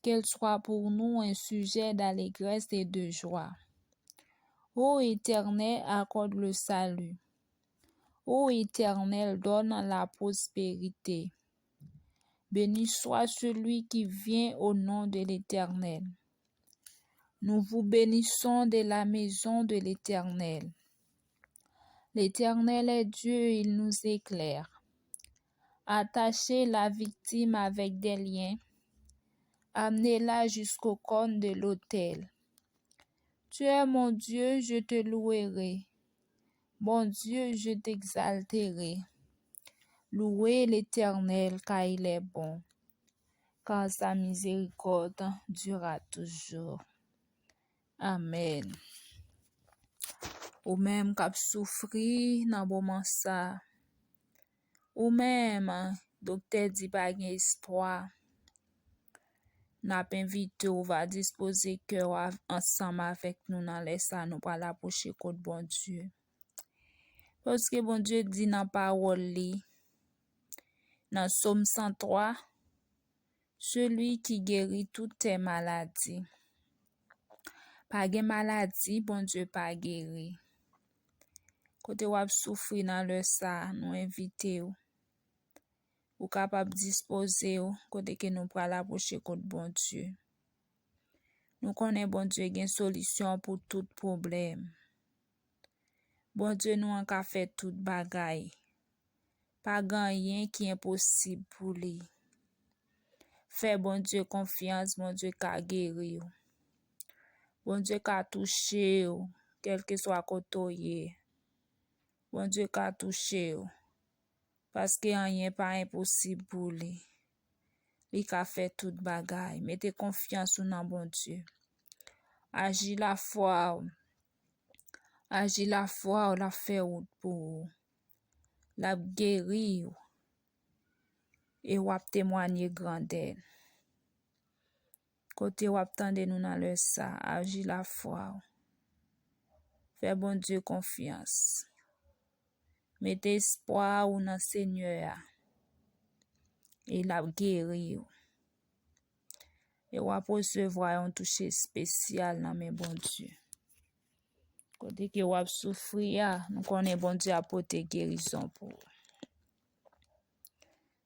[SPEAKER 1] Qu'elle soit pour nous un sujet d'allégresse et de joie. Ô Éternel, accorde le salut. Ô Éternel, donne la prospérité. Béni soit celui qui vient au nom de l'Éternel. Nous vous bénissons de la maison de l'Éternel. L'Éternel est Dieu, il nous éclaire. Attachez la victime avec des liens. Amenez-la jusqu'au cône de l'autel. Tu es mon Dieu, je te louerai. Mon Dieu, je t'exalterai. Louez l'Éternel, car il est bon, car sa miséricorde durera toujours. Amen. Ou même qui a souffri dans moment ça. Ou même, docteur dit pas gen espoir. N'a invité ou va disposer cœur ensemble avec nous dans les ça nous pour l'approcher contre bon Dieu. Parce que bon Dieu dit dans parole li, dans Psaume 103, celui qui guérit toutes tes maladies. Pas de maladie, bon Dieu pas guéri. Côté ou souffrir dans le ça, nous inviter ou. ou capable disposer côté que nous pral approcher contre bon Dieu. Nous connaissons bon Dieu une solution pour tout problème. Bon Dieu nous en fait tout bagaille. Pas rien qui est impossible pour lui. Fais bon Dieu confiance, bon Dieu qu'a guéri. Bon Dieu qu'a touché, quel que soit côté. Bon Dieu qu'a touché. Parce que rien pas impossible pour lui. Il a fait tout bagaille. Mettez confiance dans bon Dieu. Agis la foi. Agis la foi, la fait pour la guérir et wap témoigner grandeur. Côté wap tande nous dans le ça, agis la foi. Fais bon Dieu confiance. Mettez espoir ou dans Seigneur. Et la guérir. Et wap recevoir un toucher spécial dans mes bon Dieu. Côté que wap souffrir, nous connaissons bon Dieu apporter guérison pour vous.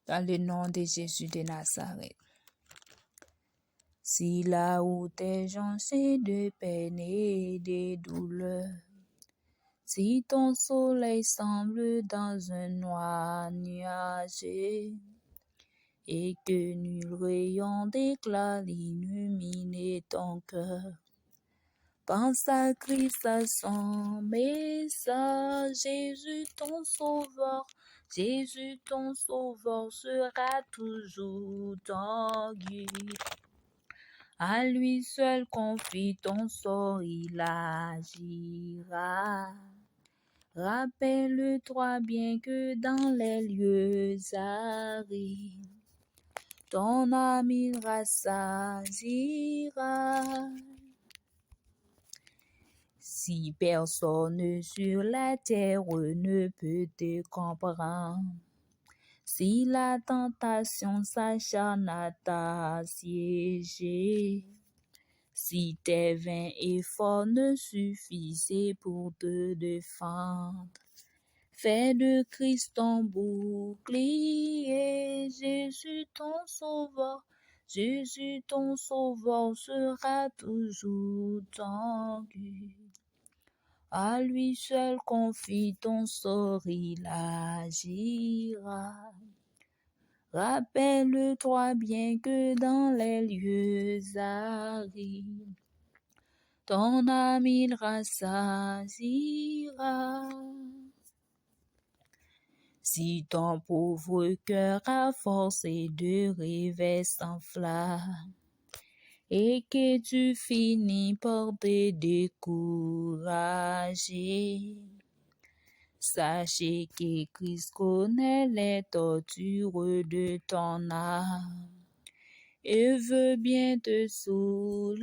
[SPEAKER 1] Dans le nom de Jésus de Nazareth. Si là où tes jonchés de peine et de douleur, si ton soleil semble dans un noir nuage, et que nul rayon d'éclat illumine ton cœur, pense à Christ, à son message. Jésus ton sauveur sera toujours ton guide. À lui seul confie ton sort, il agira. Rappelle-toi bien que dans les lieux arides, ton âme il rassasiera. Si personne sur la terre ne peut te comprendre, si la tentation s'acharne à t'assiéger, si tes vains efforts ne suffisaient pour te défendre, fais de Christ ton bouclier. Jésus ton sauveur sera toujours ton guide. À lui seul confie ton sort, il agira. Rappelle-toi bien que dans les lieux arides, ton âme il rassasiera. Si ton pauvre cœur à force de rêver s'enflamme, et que tu finis par te décourager, sachez que Christ connaît les tortures de ton âme et veut bien te soulager.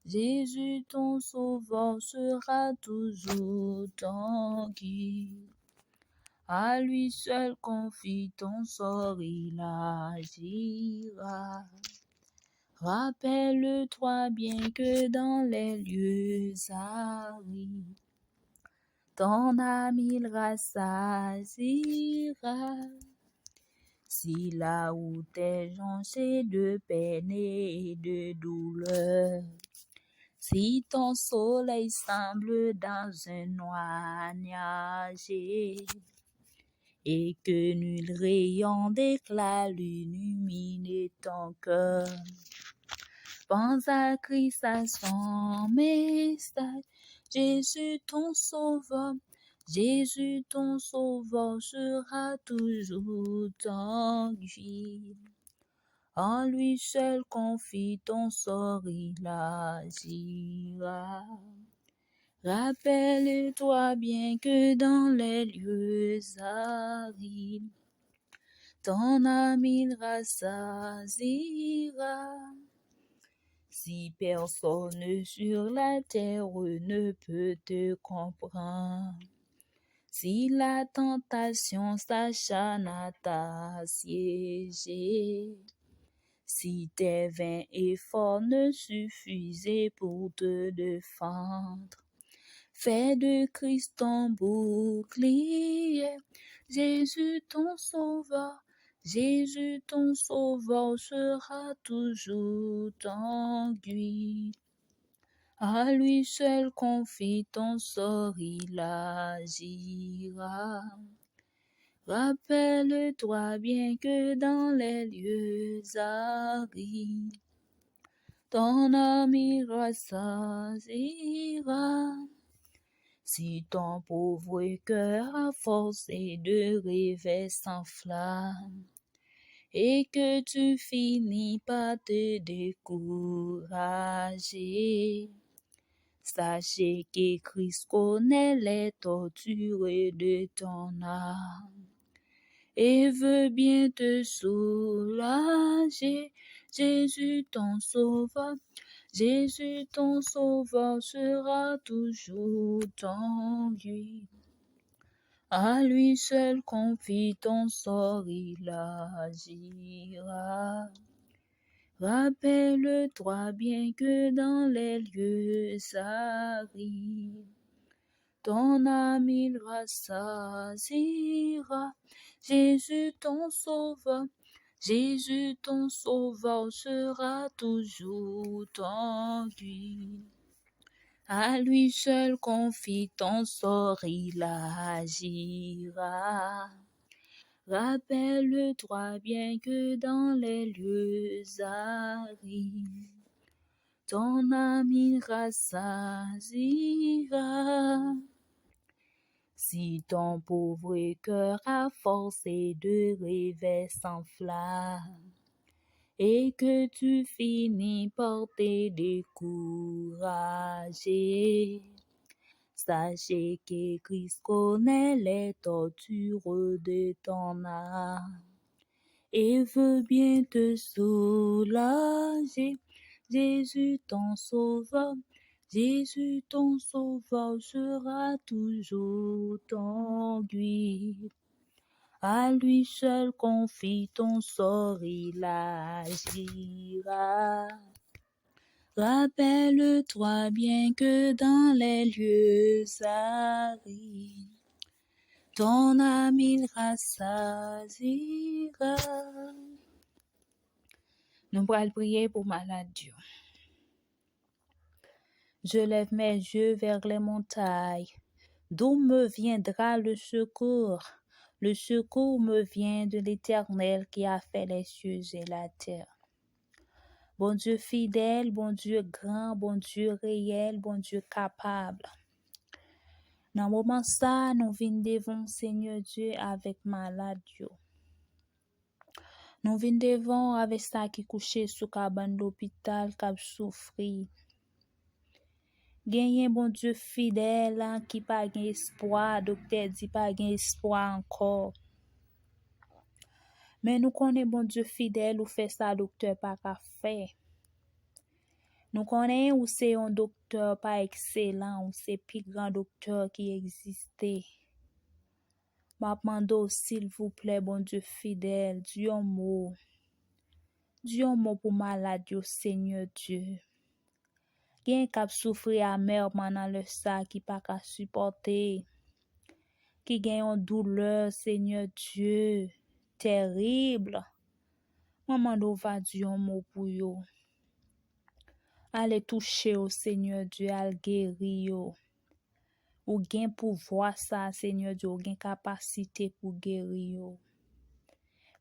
[SPEAKER 1] Jésus ton sauveur sera toujours ton guide. À lui seul confie ton sort, il agira. Rappelle-toi bien que dans les lieux arides, ton âme il rassasiera. Si là où tes jonchés de peine et de douleur, si ton soleil semble dans un noir nuage, et que nul rayon d'éclat illumine ton cœur, pense à Christ, à son message. Jésus ton sauveur sera toujours ton guide. En lui seul confie ton sort, il agira. Rappelle-toi bien que dans les lieux arides, ton âme il rassasiera. Si personne sur la terre ne peut te comprendre, si la tentation s'acharne à t'assiéger, si tes vains efforts ne suffisaient pour te défendre, Fais de Christ ton bouclier, Jésus ton sauveur. Jésus ton sauveur sera toujours ton guide. À lui seul confie ton sort, il agira. Rappelle-toi bien que dans les lieux arides, ton ami rassasiera. Si ton pauvre cœur à force de rêver s'enflamme, et que tu finis par te décourager, sachez que Christ connaît les tortures de ton âme et veut bien te soulager. Jésus ton sauveur, Jésus ton sauveur sera toujours ton guide. À lui seul confie ton sort, il agira. Rappelle-toi bien que dans les lieux arides, ton âme il rassasiera. Jésus ton sauveur, Jésus ton sauveur sera toujours ton guide. À lui seul confie ton sort, il agira. Rappelle-toi bien que dans les lieux arides, ton âme il rassasiera. Si ton pauvre cœur à force de rêver s'enflamme, et que tu finis par te décourager, sachez que Christ connaît les tortures de ton âme et veut bien te soulager. Jésus ton sauveur, Jésus ton sauveur sera toujours ton guide. À lui seul confie ton sort, il agira. Rappelle-toi bien que dans les lieux arides, ton âme il rassasiera. Nous allons prier pour maladie. Je lève mes yeux vers les montagnes. D'où me viendra le secours? Le secours me vient de l'Éternel qui a fait les cieux et la terre. Bon Dieu fidèle, bon Dieu grand, bon Dieu réel, bon Dieu capable. Dans le moment ça, nous venons devant Seigneur Dieu avec maladie. Nous venons devant avec ça qui couché sous cabane d'hôpital, qui a souffri. Gagné bon Dieu fidèle qui pas gain espoir, docteur dit pas gain espoir encore. Mais nous connaissons bon Dieu fidèle ou fait ça docteur pas qu'à faire. Nous connaissons ou c'est un docteur pas excellent ou c'est plus grand docteur qui existait. M'a demande s'il vous plaît bon Dieu fidèle, Dieu un mot pour maladie au Seigneur Dieu. Gen k'ap souffrir amèrement dans le ça qui pas qu'à supporter. Qui gen une douleur Seigneur Dieu terrible. Maman do va Dieu un mot pour yo. Allez toucher au Seigneur Dieu, al guérir yo. Ou gen pouvoir ça Seigneur Dieu, ou gen capacité pour guérir yo.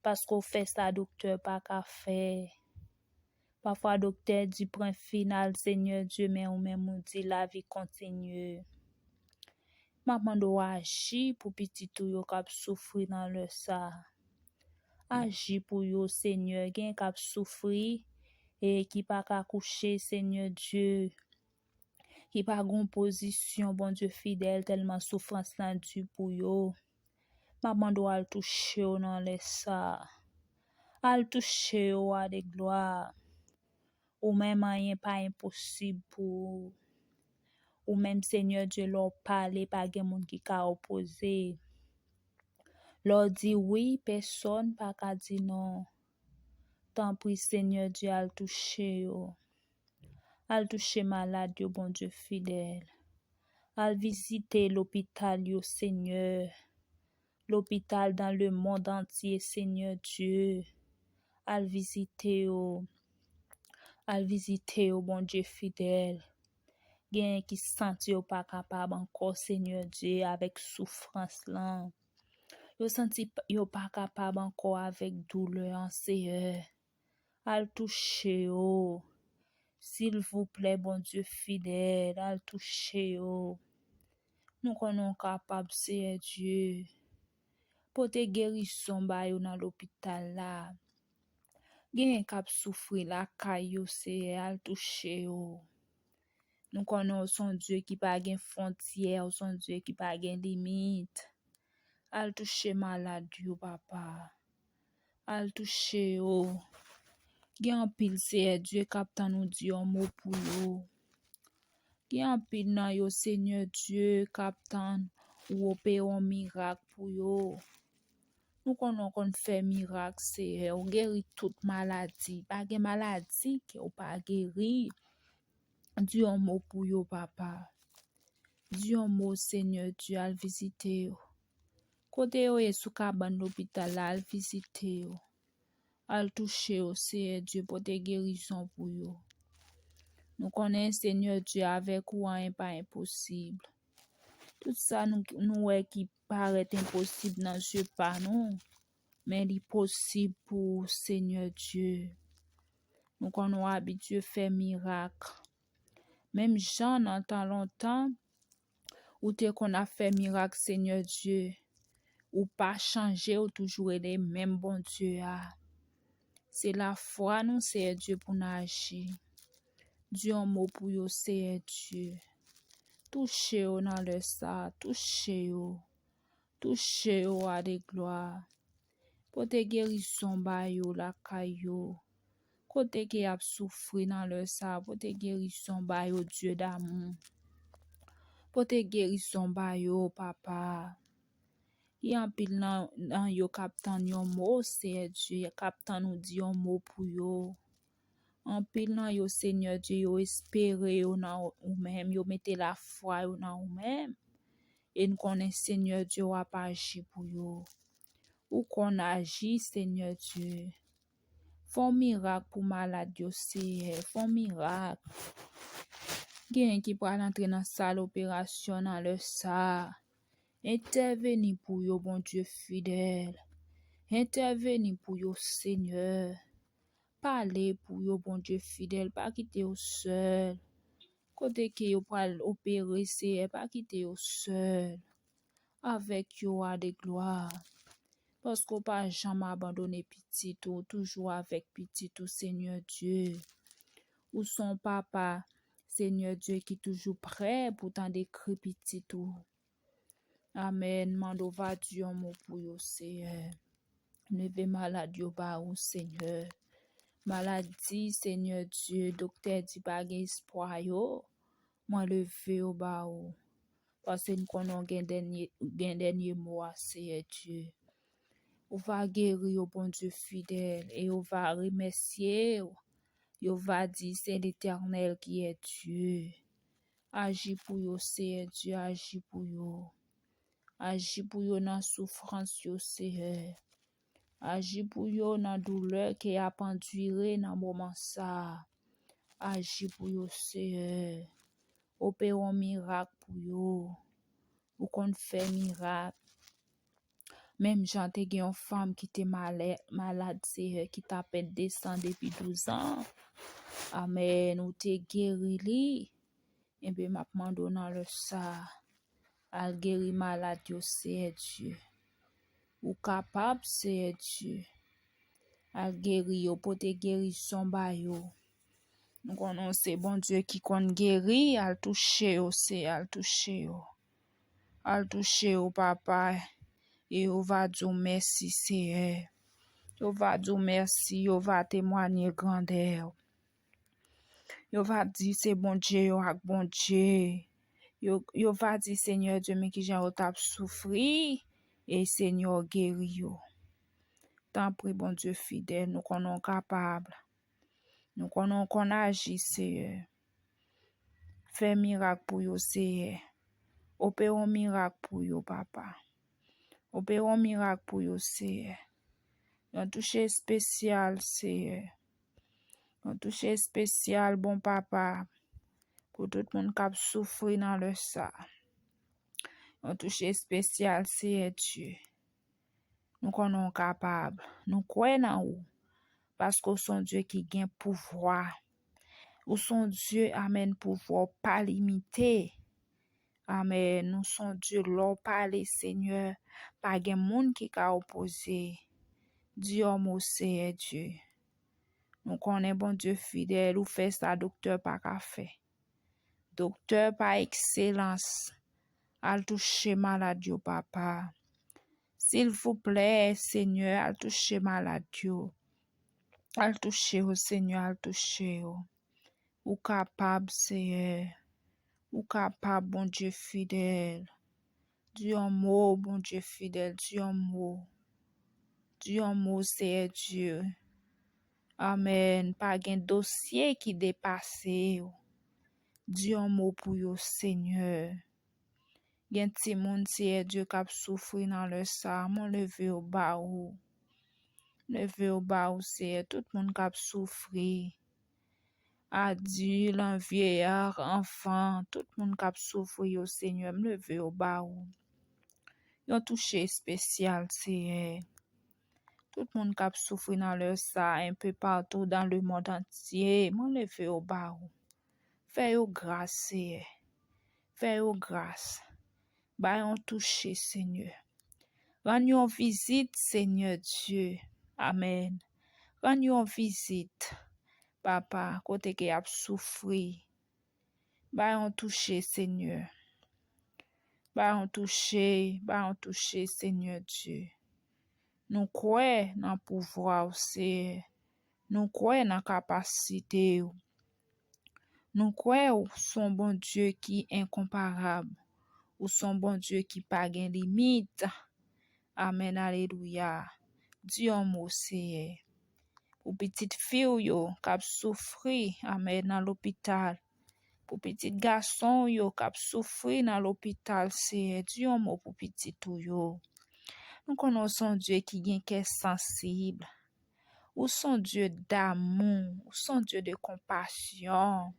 [SPEAKER 1] Parce qu'on fait ça docteur pas qu'à faire. Parfois docteur dit point final Seigneur Dieu, mais ou même on dit la vie continue. Maman do agir pour petit tout yo k'ap souffrir dans le ça. Agis pour yo Seigneur, gen k'ap souffrir et qui pas qu'à coucher Seigneur Dieu. Qui pas gon position bon Dieu fidèle tellement souffrance là dure pour yo. Maman do al toucher yo dans le ça. Al toucher yo à de gloire. Ou même rien pas impossible pour ou même Seigneur Dieu leur parler pas gen moun qui ka opposer. Leur dit oui, personne pas ka dit non. Tant pis Seigneur Dieu al toucher yo. Al toucher malade yo bon Dieu fidèle. al visiter l'hôpital, yo, Seigneur. L'hôpital dans le monde entier, Seigneur Dieu. Al visiter, bon Dieu fidèle. Gen qui senti yo pas capable encore, Seigneur Dieu, avec souffrance là. Yo senti yo pas capable encore avec douleur, Seigneur. Al toucher yo. S'il vous plaît, bon Dieu fidèle, al toucher yo. Nous connaissons capable, Seigneur Dieu. Pour te guérison ba yo dans l'hôpital là. Gen k'ap souffrir la kayo, Seigneur, al toucher yo. Nous connaissons son Dieu qui pas gen frontière, son Dieu qui pas gen limite. Al toucher malade yo, papa. Al toucher yo. Gen pile Seigneur Dieu captain nous dit un mot pour yo. Gen pile nan yo Seigneur Dieu captain ou opérer un miracle pour yo. Nous qu'on fait miracle, Seigneur, on guérit toute maladie. Pas gen maladie qui ou pas guéri. Dieu un mot pour yo, papa. Dieu un mot, Seigneur Dieu, al visiter yo. Kote yo sous cabane l'hôpital là, al visiter yo. Al toucher yo, Seigneur Dieu, pour te guérison pour yo. Nous connaissons, Seigneur Dieu, avec ou rien pas impossible. Tout ça, nous qui paraît impossible dans ce pas, non. Mais il est possible pour Seigneur Dieu. Nous connaissons habitué faire miracle. Même Jean, dans tant longtemps, ou te qu'on a fait miracle, Seigneur Dieu, ou pas changer, ou toujours les mêmes bon Dieu. C'est la foi, nous, Seigneur Dieu, pour nous agir. Dieu un mot pour yo, Seigneur Dieu. Touchez-vous dans le sang, touchez-vous. Touchez-vous à des gloires. Pour te guérison, ba yo, la kayo. Côté qui a souffert dans le sang, pour te guérison, ba yo, Dieu d'amour. Pour te guérison, ba yo, papa. Yon pile nan yo captain yon mot, Seigneur Dieu, captain nous dit yon mot pour yo. En pile nan yo, Seigneur Dieu, yo espérer yo nan ou même, yo mette la foi yo nan ou même. Et nous connaissons, Seigneur Dieu, ou pas agir pour yo. Ou qu'on agit, Seigneur Dieu. Font miracle pour malade yo, Seigneur. Font miracle. Gen qui peut entrer dans salle opération dans le sa. Intervenez pour yo, bon Dieu fidèle. Intervenez pour yo, Seigneur. Parlez pour yo, bon Dieu fidèle. Pas quitter yo seul. Côté que yo pral opérer, c'est pas quitter yo seul. Avec yo à de gloire. Parce qu'on pas jamais abandonner petit tout, toujours avec petit tout, Seigneur Dieu. Ou son papa, Seigneur Dieu, qui toujours prêt pour t'en décrire petit tout. Amen. Mando va Dieu mon pour yo, Seigneur. Levez malade yo ba ou, Seigneur. Maladie, Seigneur Dieu, docteur dit pas espoir yo. Moi levé au ba ou. Parce que nous connaissons dernier mot, Seigneur Dieu. On va guérir au bon Dieu fidèle et on va remercier. On va dire c'est l'Éternel qui est Dieu. Agis pour yo, Seigneur Dieu, agis pour yo. Agis pour yo dans souffrance yo, Seigneur. Agis pour yo dans douleur qui a penduré dans moment ça. Agis pour yo, Seigneur. Opère un miracle pour yo. Ou qu'on fait miracle. Même j'en te gen une femme qui était malade, Seigneur, qui t'a peine descend depuis 12 ans. Amen. Ou te guéri li. Et bien, m'a demandé dans le ça. Al guéri malade yo, Seigneur Dieu. Ou capable, Seigneur Dieu. Al guéri yo, pour te guérison ba yo. Nous connaissons bon Dieu qui kon guéri, al touche yo, c'est al touche yo. Al touche yo, papa. Et on va dire merci, Seigneur. On va dire merci, on va témoigner grandeur. On va dire c'est bon Dieu, ak bon Dieu. On va dire Seigneur Dieu, mais qui j'en tape souffrir et Seigneur guéri yo. Tant pis bon Dieu fidèle, nous connaissons capable. Nous connaissons qu'on agit, Seigneur. Fais miracle pour yo, Seigneur.
[SPEAKER 2] Opère un miracle pour yo, papa. Opère un miracle pour yo, Seigneur. Un toucher spécial, Seigneur. Un toucher spécial, bon papa, pour tout le monde qui a souffert dans le ça. Un toucher spécial, Seigneur Dieu. Nous sommes capables. Nous croyons en vous. Parce que son Dieu qui a pouvoir. Ou son Dieu, amen, pouvoir pas limité. Amen. Nous sommes Dieu, l'on parle, Seigneur. Pas de monde qui a opposé. Dieu, mon Seigneur Dieu. Nous connaissons bon Dieu fidèle. Ou fait ça, docteur, pas qu'à faire. Docteur, par excellence. Al toucher malade, papa. S'il vous plaît, Seigneur, al toucher malade. Al toucher, oh Seigneur, al toucher. Ou capable, Seigneur. Ou capable, bon Dieu fidèle. Dieu en mot, bon Dieu fidèle. Dieu en mot. Dieu en mot, Seigneur Dieu. Amen. Pas un dossier qui dépasse. Dieu en mot pour yo, Seigneur. Gen ti moun, Seigneur Dieu, qui a souffert dans le sang. Mon levé au bas ou. Levé au bas ou, Seigneur. Tout le monde qui a souffert. Adulte, vieillard, enfant, tout le monde qui a souffert au Seigneur, me lever au bas ou. Yon touché spécial, Seigneur. Tout le monde qui a souffert dans leur ça, un peu partout dans le monde entier, me lever au bas ou. Fais-yo grâce, Seigneur. Fais-yo grâce. Bah, yon touché, Seigneur. Rends-nous visite, Seigneur Dieu. Amen. Rends-nous visite. Papa, côté qui a souffert. Bah, on touché, Seigneur. Bah, on touché, Seigneur Dieu. Nous croyons dans le pouvoir, Seigneur. Nous croyons dans la capacité. Nous croyons son bon Dieu qui est incomparable. Ou son bon Dieu qui n'a pas de limite. Amen, alléluia. Dieu mon Seigneur. Pour petite fille qui a souffert, amen, dans l'hôpital. Pour petit garçon yo qui a souffert dans l'hôpital, c'est Dieu mon pour petit tout yo. Nous connaissons Dieu qui est un cœur sensible. Ou son Dieu d'amour, ou son Dieu de compassion.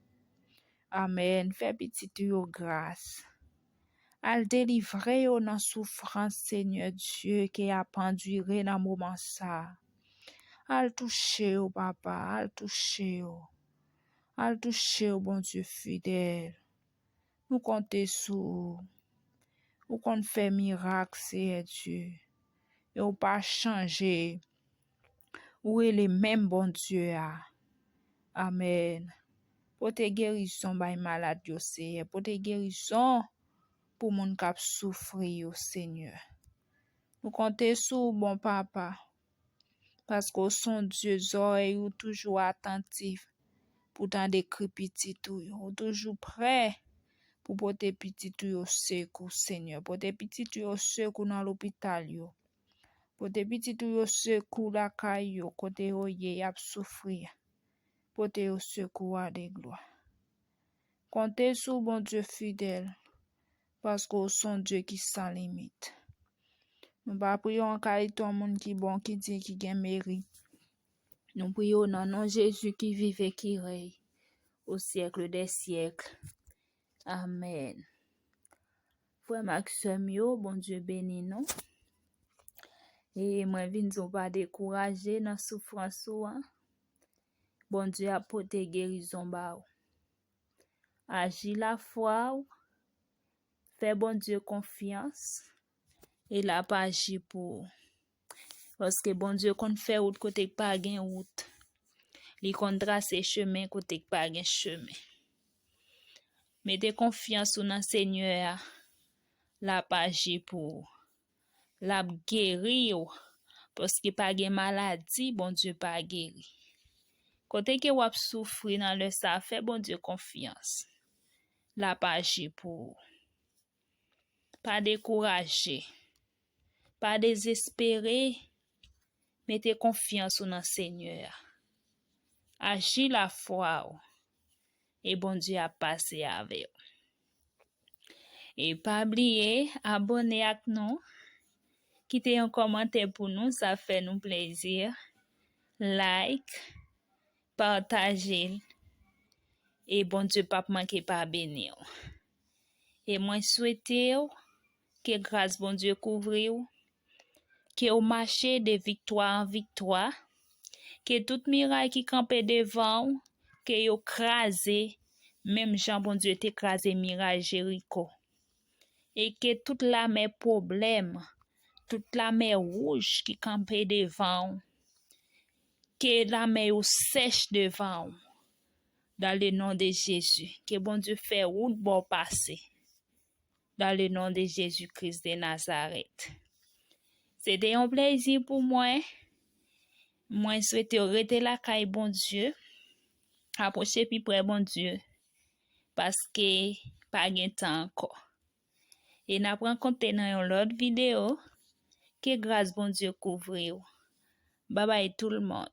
[SPEAKER 2] Amen. Fais petit yo grâce. Al délivrer yo dans souffrance, Seigneur Dieu, qui a penduré dans moment ça. Al toucher yo, papa, al toucher yo. Al toucher yo, bon Dieu fidèle. Nous comptons sur ou qu'on fait miracle, c'est Dieu. Et ou pas changer. Ou est le même bon Dieu. Amen. Pour te guérison, by malade, yo, Seigneur. Pour te guérison, pour mon cap souffrir, Seigneur. Nous comptons sur bon papa. Parce que son Dieu, oreilles ou toujours attentif. Pour t'en décrire petit tout, ou toujours prêt. Pour porter petit tout au secours, Seigneur. Porter petit tout au secours dans l'hôpital, yo. Porter petit tout au secours la caille, yo. Côté yo y a souffrir. Porter au secours à des gloires. Comptez sur bon Dieu fidèle. Parce que son Dieu qui sans limite. Nous pas prions en qualité un monde qui bon, qui dit qui gagne mérite. Nous prions dans nom Jésus qui vive et qui règne au siècle des siècles. Amen. Frère Maxime yo, bon Dieu béni nous. Et moi vinn nous pas décourager dans souffrance ou. Bon Dieu a porté guérison ba ou. Agis la foi ou. Fais bon Dieu confiance. Et la pas agir pour. Parce que bon Dieu qu'on fait route côté pas gain route. Li kon tracer chemin côté pas gain chemin. Mettez confiance dans Seigneur. La pas agir pour. La guéri ou. Parce que pas de maladie, bon Dieu pas guéri. Côté que wap souffrir dans le ça fait bon Dieu confiance. La pas agir pour. Pas décourager. Pas désespérer. Mettez confiance dans Seigneur. Agis la foi. Et bon Dieu a passé avec.
[SPEAKER 1] Et pas oublier, abonner avec nous, quitter un commentaire pour nous, ça fait nous plaisir. Like, partager. Et bon Dieu, pas manquer pas bénir. Et moi, souhaiter que grâce bon Dieu couvre, que vous marchez de victoire en victoire, que tout miracle qui campait devant, que vous crasez, même Jean bon Dieu t'écrasé miracle Jéricho. Et que toute la mer problème, toute la mer rouge qui campait devant, que la mer sèche devant, dans le nom de Jésus, que bon Dieu fait route bon passer, dans le nom de Jésus-Christ de Nazareth. C'était un plaisir pour moi. Moi, je souhaite arrêter la caille, bon Dieu, approcher plus près, bon Dieu, parce que pas de temps encore. Et nous prenons compte dans l'autre vidéo, que grâce, bon Dieu, couvre. Bye bye tout le monde.